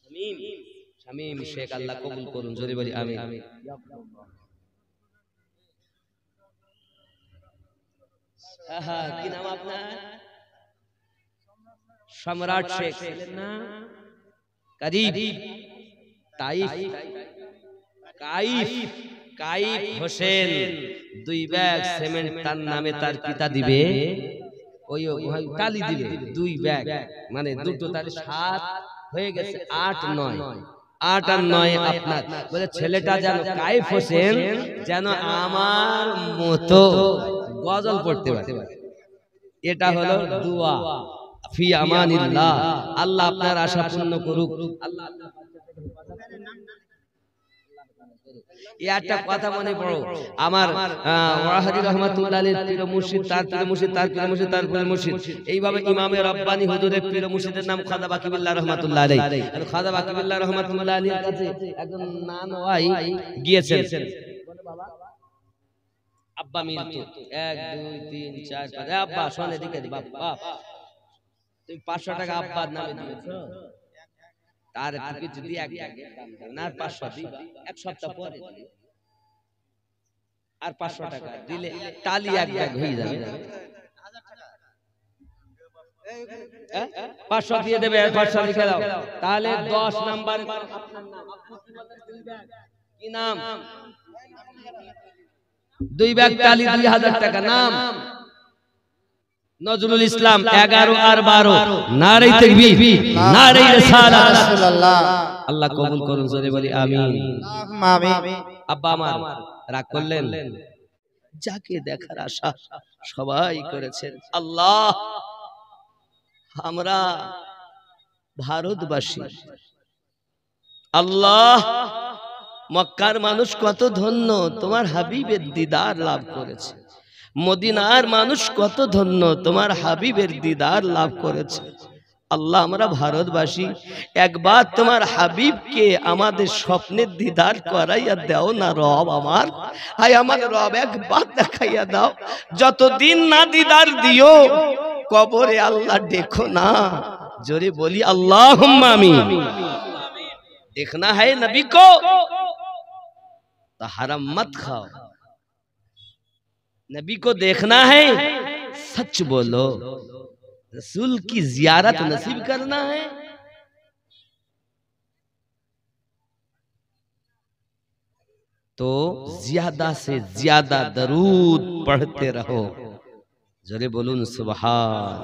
শামীম শামীম শেখ আল্লাহ কবুল করুন জোরে বলি আমিন কি নাম আপনার সম্রাট শেখ না করিব Taif Kaif Kaif Hossain 2 bag cement তার নামে তার পিতা দিবে ওই টালি দিবে 2 ব্যাগ মানে দুটো তার 7 হয়ে গেছে 8 9 8 আর 9 আপনার বলে ছেলেটা যেন কাইফ হোসেন যেন আমার মতো গজল পড়তে পারে এটা হলো দোয়া ফি আমানিল্লাহ আল্লাহ আপনার আশা পূর্ণ করুক আল্লাহ একটা কথা মনে পড়ো আমার ওয়াহাদি রাহমাতুল্লাহ আলাইহির পীর মুর্শিদ তার পীর মুর্শিদ তার পীর মুর্শিদ তার পীর মুর্শিদ এইভাবে ইমামে রব্বানি হুজুরের পীর মুর্শিদের নাম খাজা বাকিবুল্লাহ রাহমাতুল্লাহ আলাইহি আর খাজা বাকিবুল্লাহ রাহমাতুল্লাহ আলাইহির কাছে একজন নানওয়াই গিয়েছেন বাবা আব্বা মিলতো 1 2 3 4 5 আব্বা শুনে দিকে বাবা তুমি 500 টাকা আব্বার নামে দিয়েছো তার কিছু দিয়ে এক না 500 দিবা এক সপ্তাহ পরে আর 500 টাকা দিলে টালি এক ব্যাগ হয়ে যাবে 500 দিয়ে দেবে 500 লিখে দাও তাহলে 10 নাম্বার আপনার নাম কি নাম 2 ব্যাগ টালি 2000 টাকা নাম নজরুল ইসলাম 11 আর 12 নারে তাকবীর নারে রিসালাত রাসূলুল্লাহ আল্লাহ কবুল করুন জোরে বলি আমিন আল্লাহুম্মা আমিন আব্বা আমার রাগ করলেন যাকে দেখার আশা সবাই করেছেন আল্লাহ আমরা ভারতবাসী আল্লাহ মক্কার মানুষ কত ধন্য তোমার হাবিবের দিদার লাভ করেছে মদিনার মানুষ কত ধন্য তোমার হাবিবের দিদার লাভ করেছে আল্লাহ আমরা ভারতবাসী একবার তোমার হাবিবকে আমাদের স্বপ্নের দিদার করাইয়া দাও না রব আমার হায় আমার রব একবার দেখাইয়া দাও যতদিন না দিদার দিও কবরে আল্লাহ দেখো না জোরে বলি আল্লাহুম্মা আমিন देखना है नबी को तो हराम मत खाओ नबी को देखना है सच बोलो रसूल की जियारत नसीब करना है तो ज्यादा से ज्यादा दरूद पढ़ते रहो जरे बोलून सुभान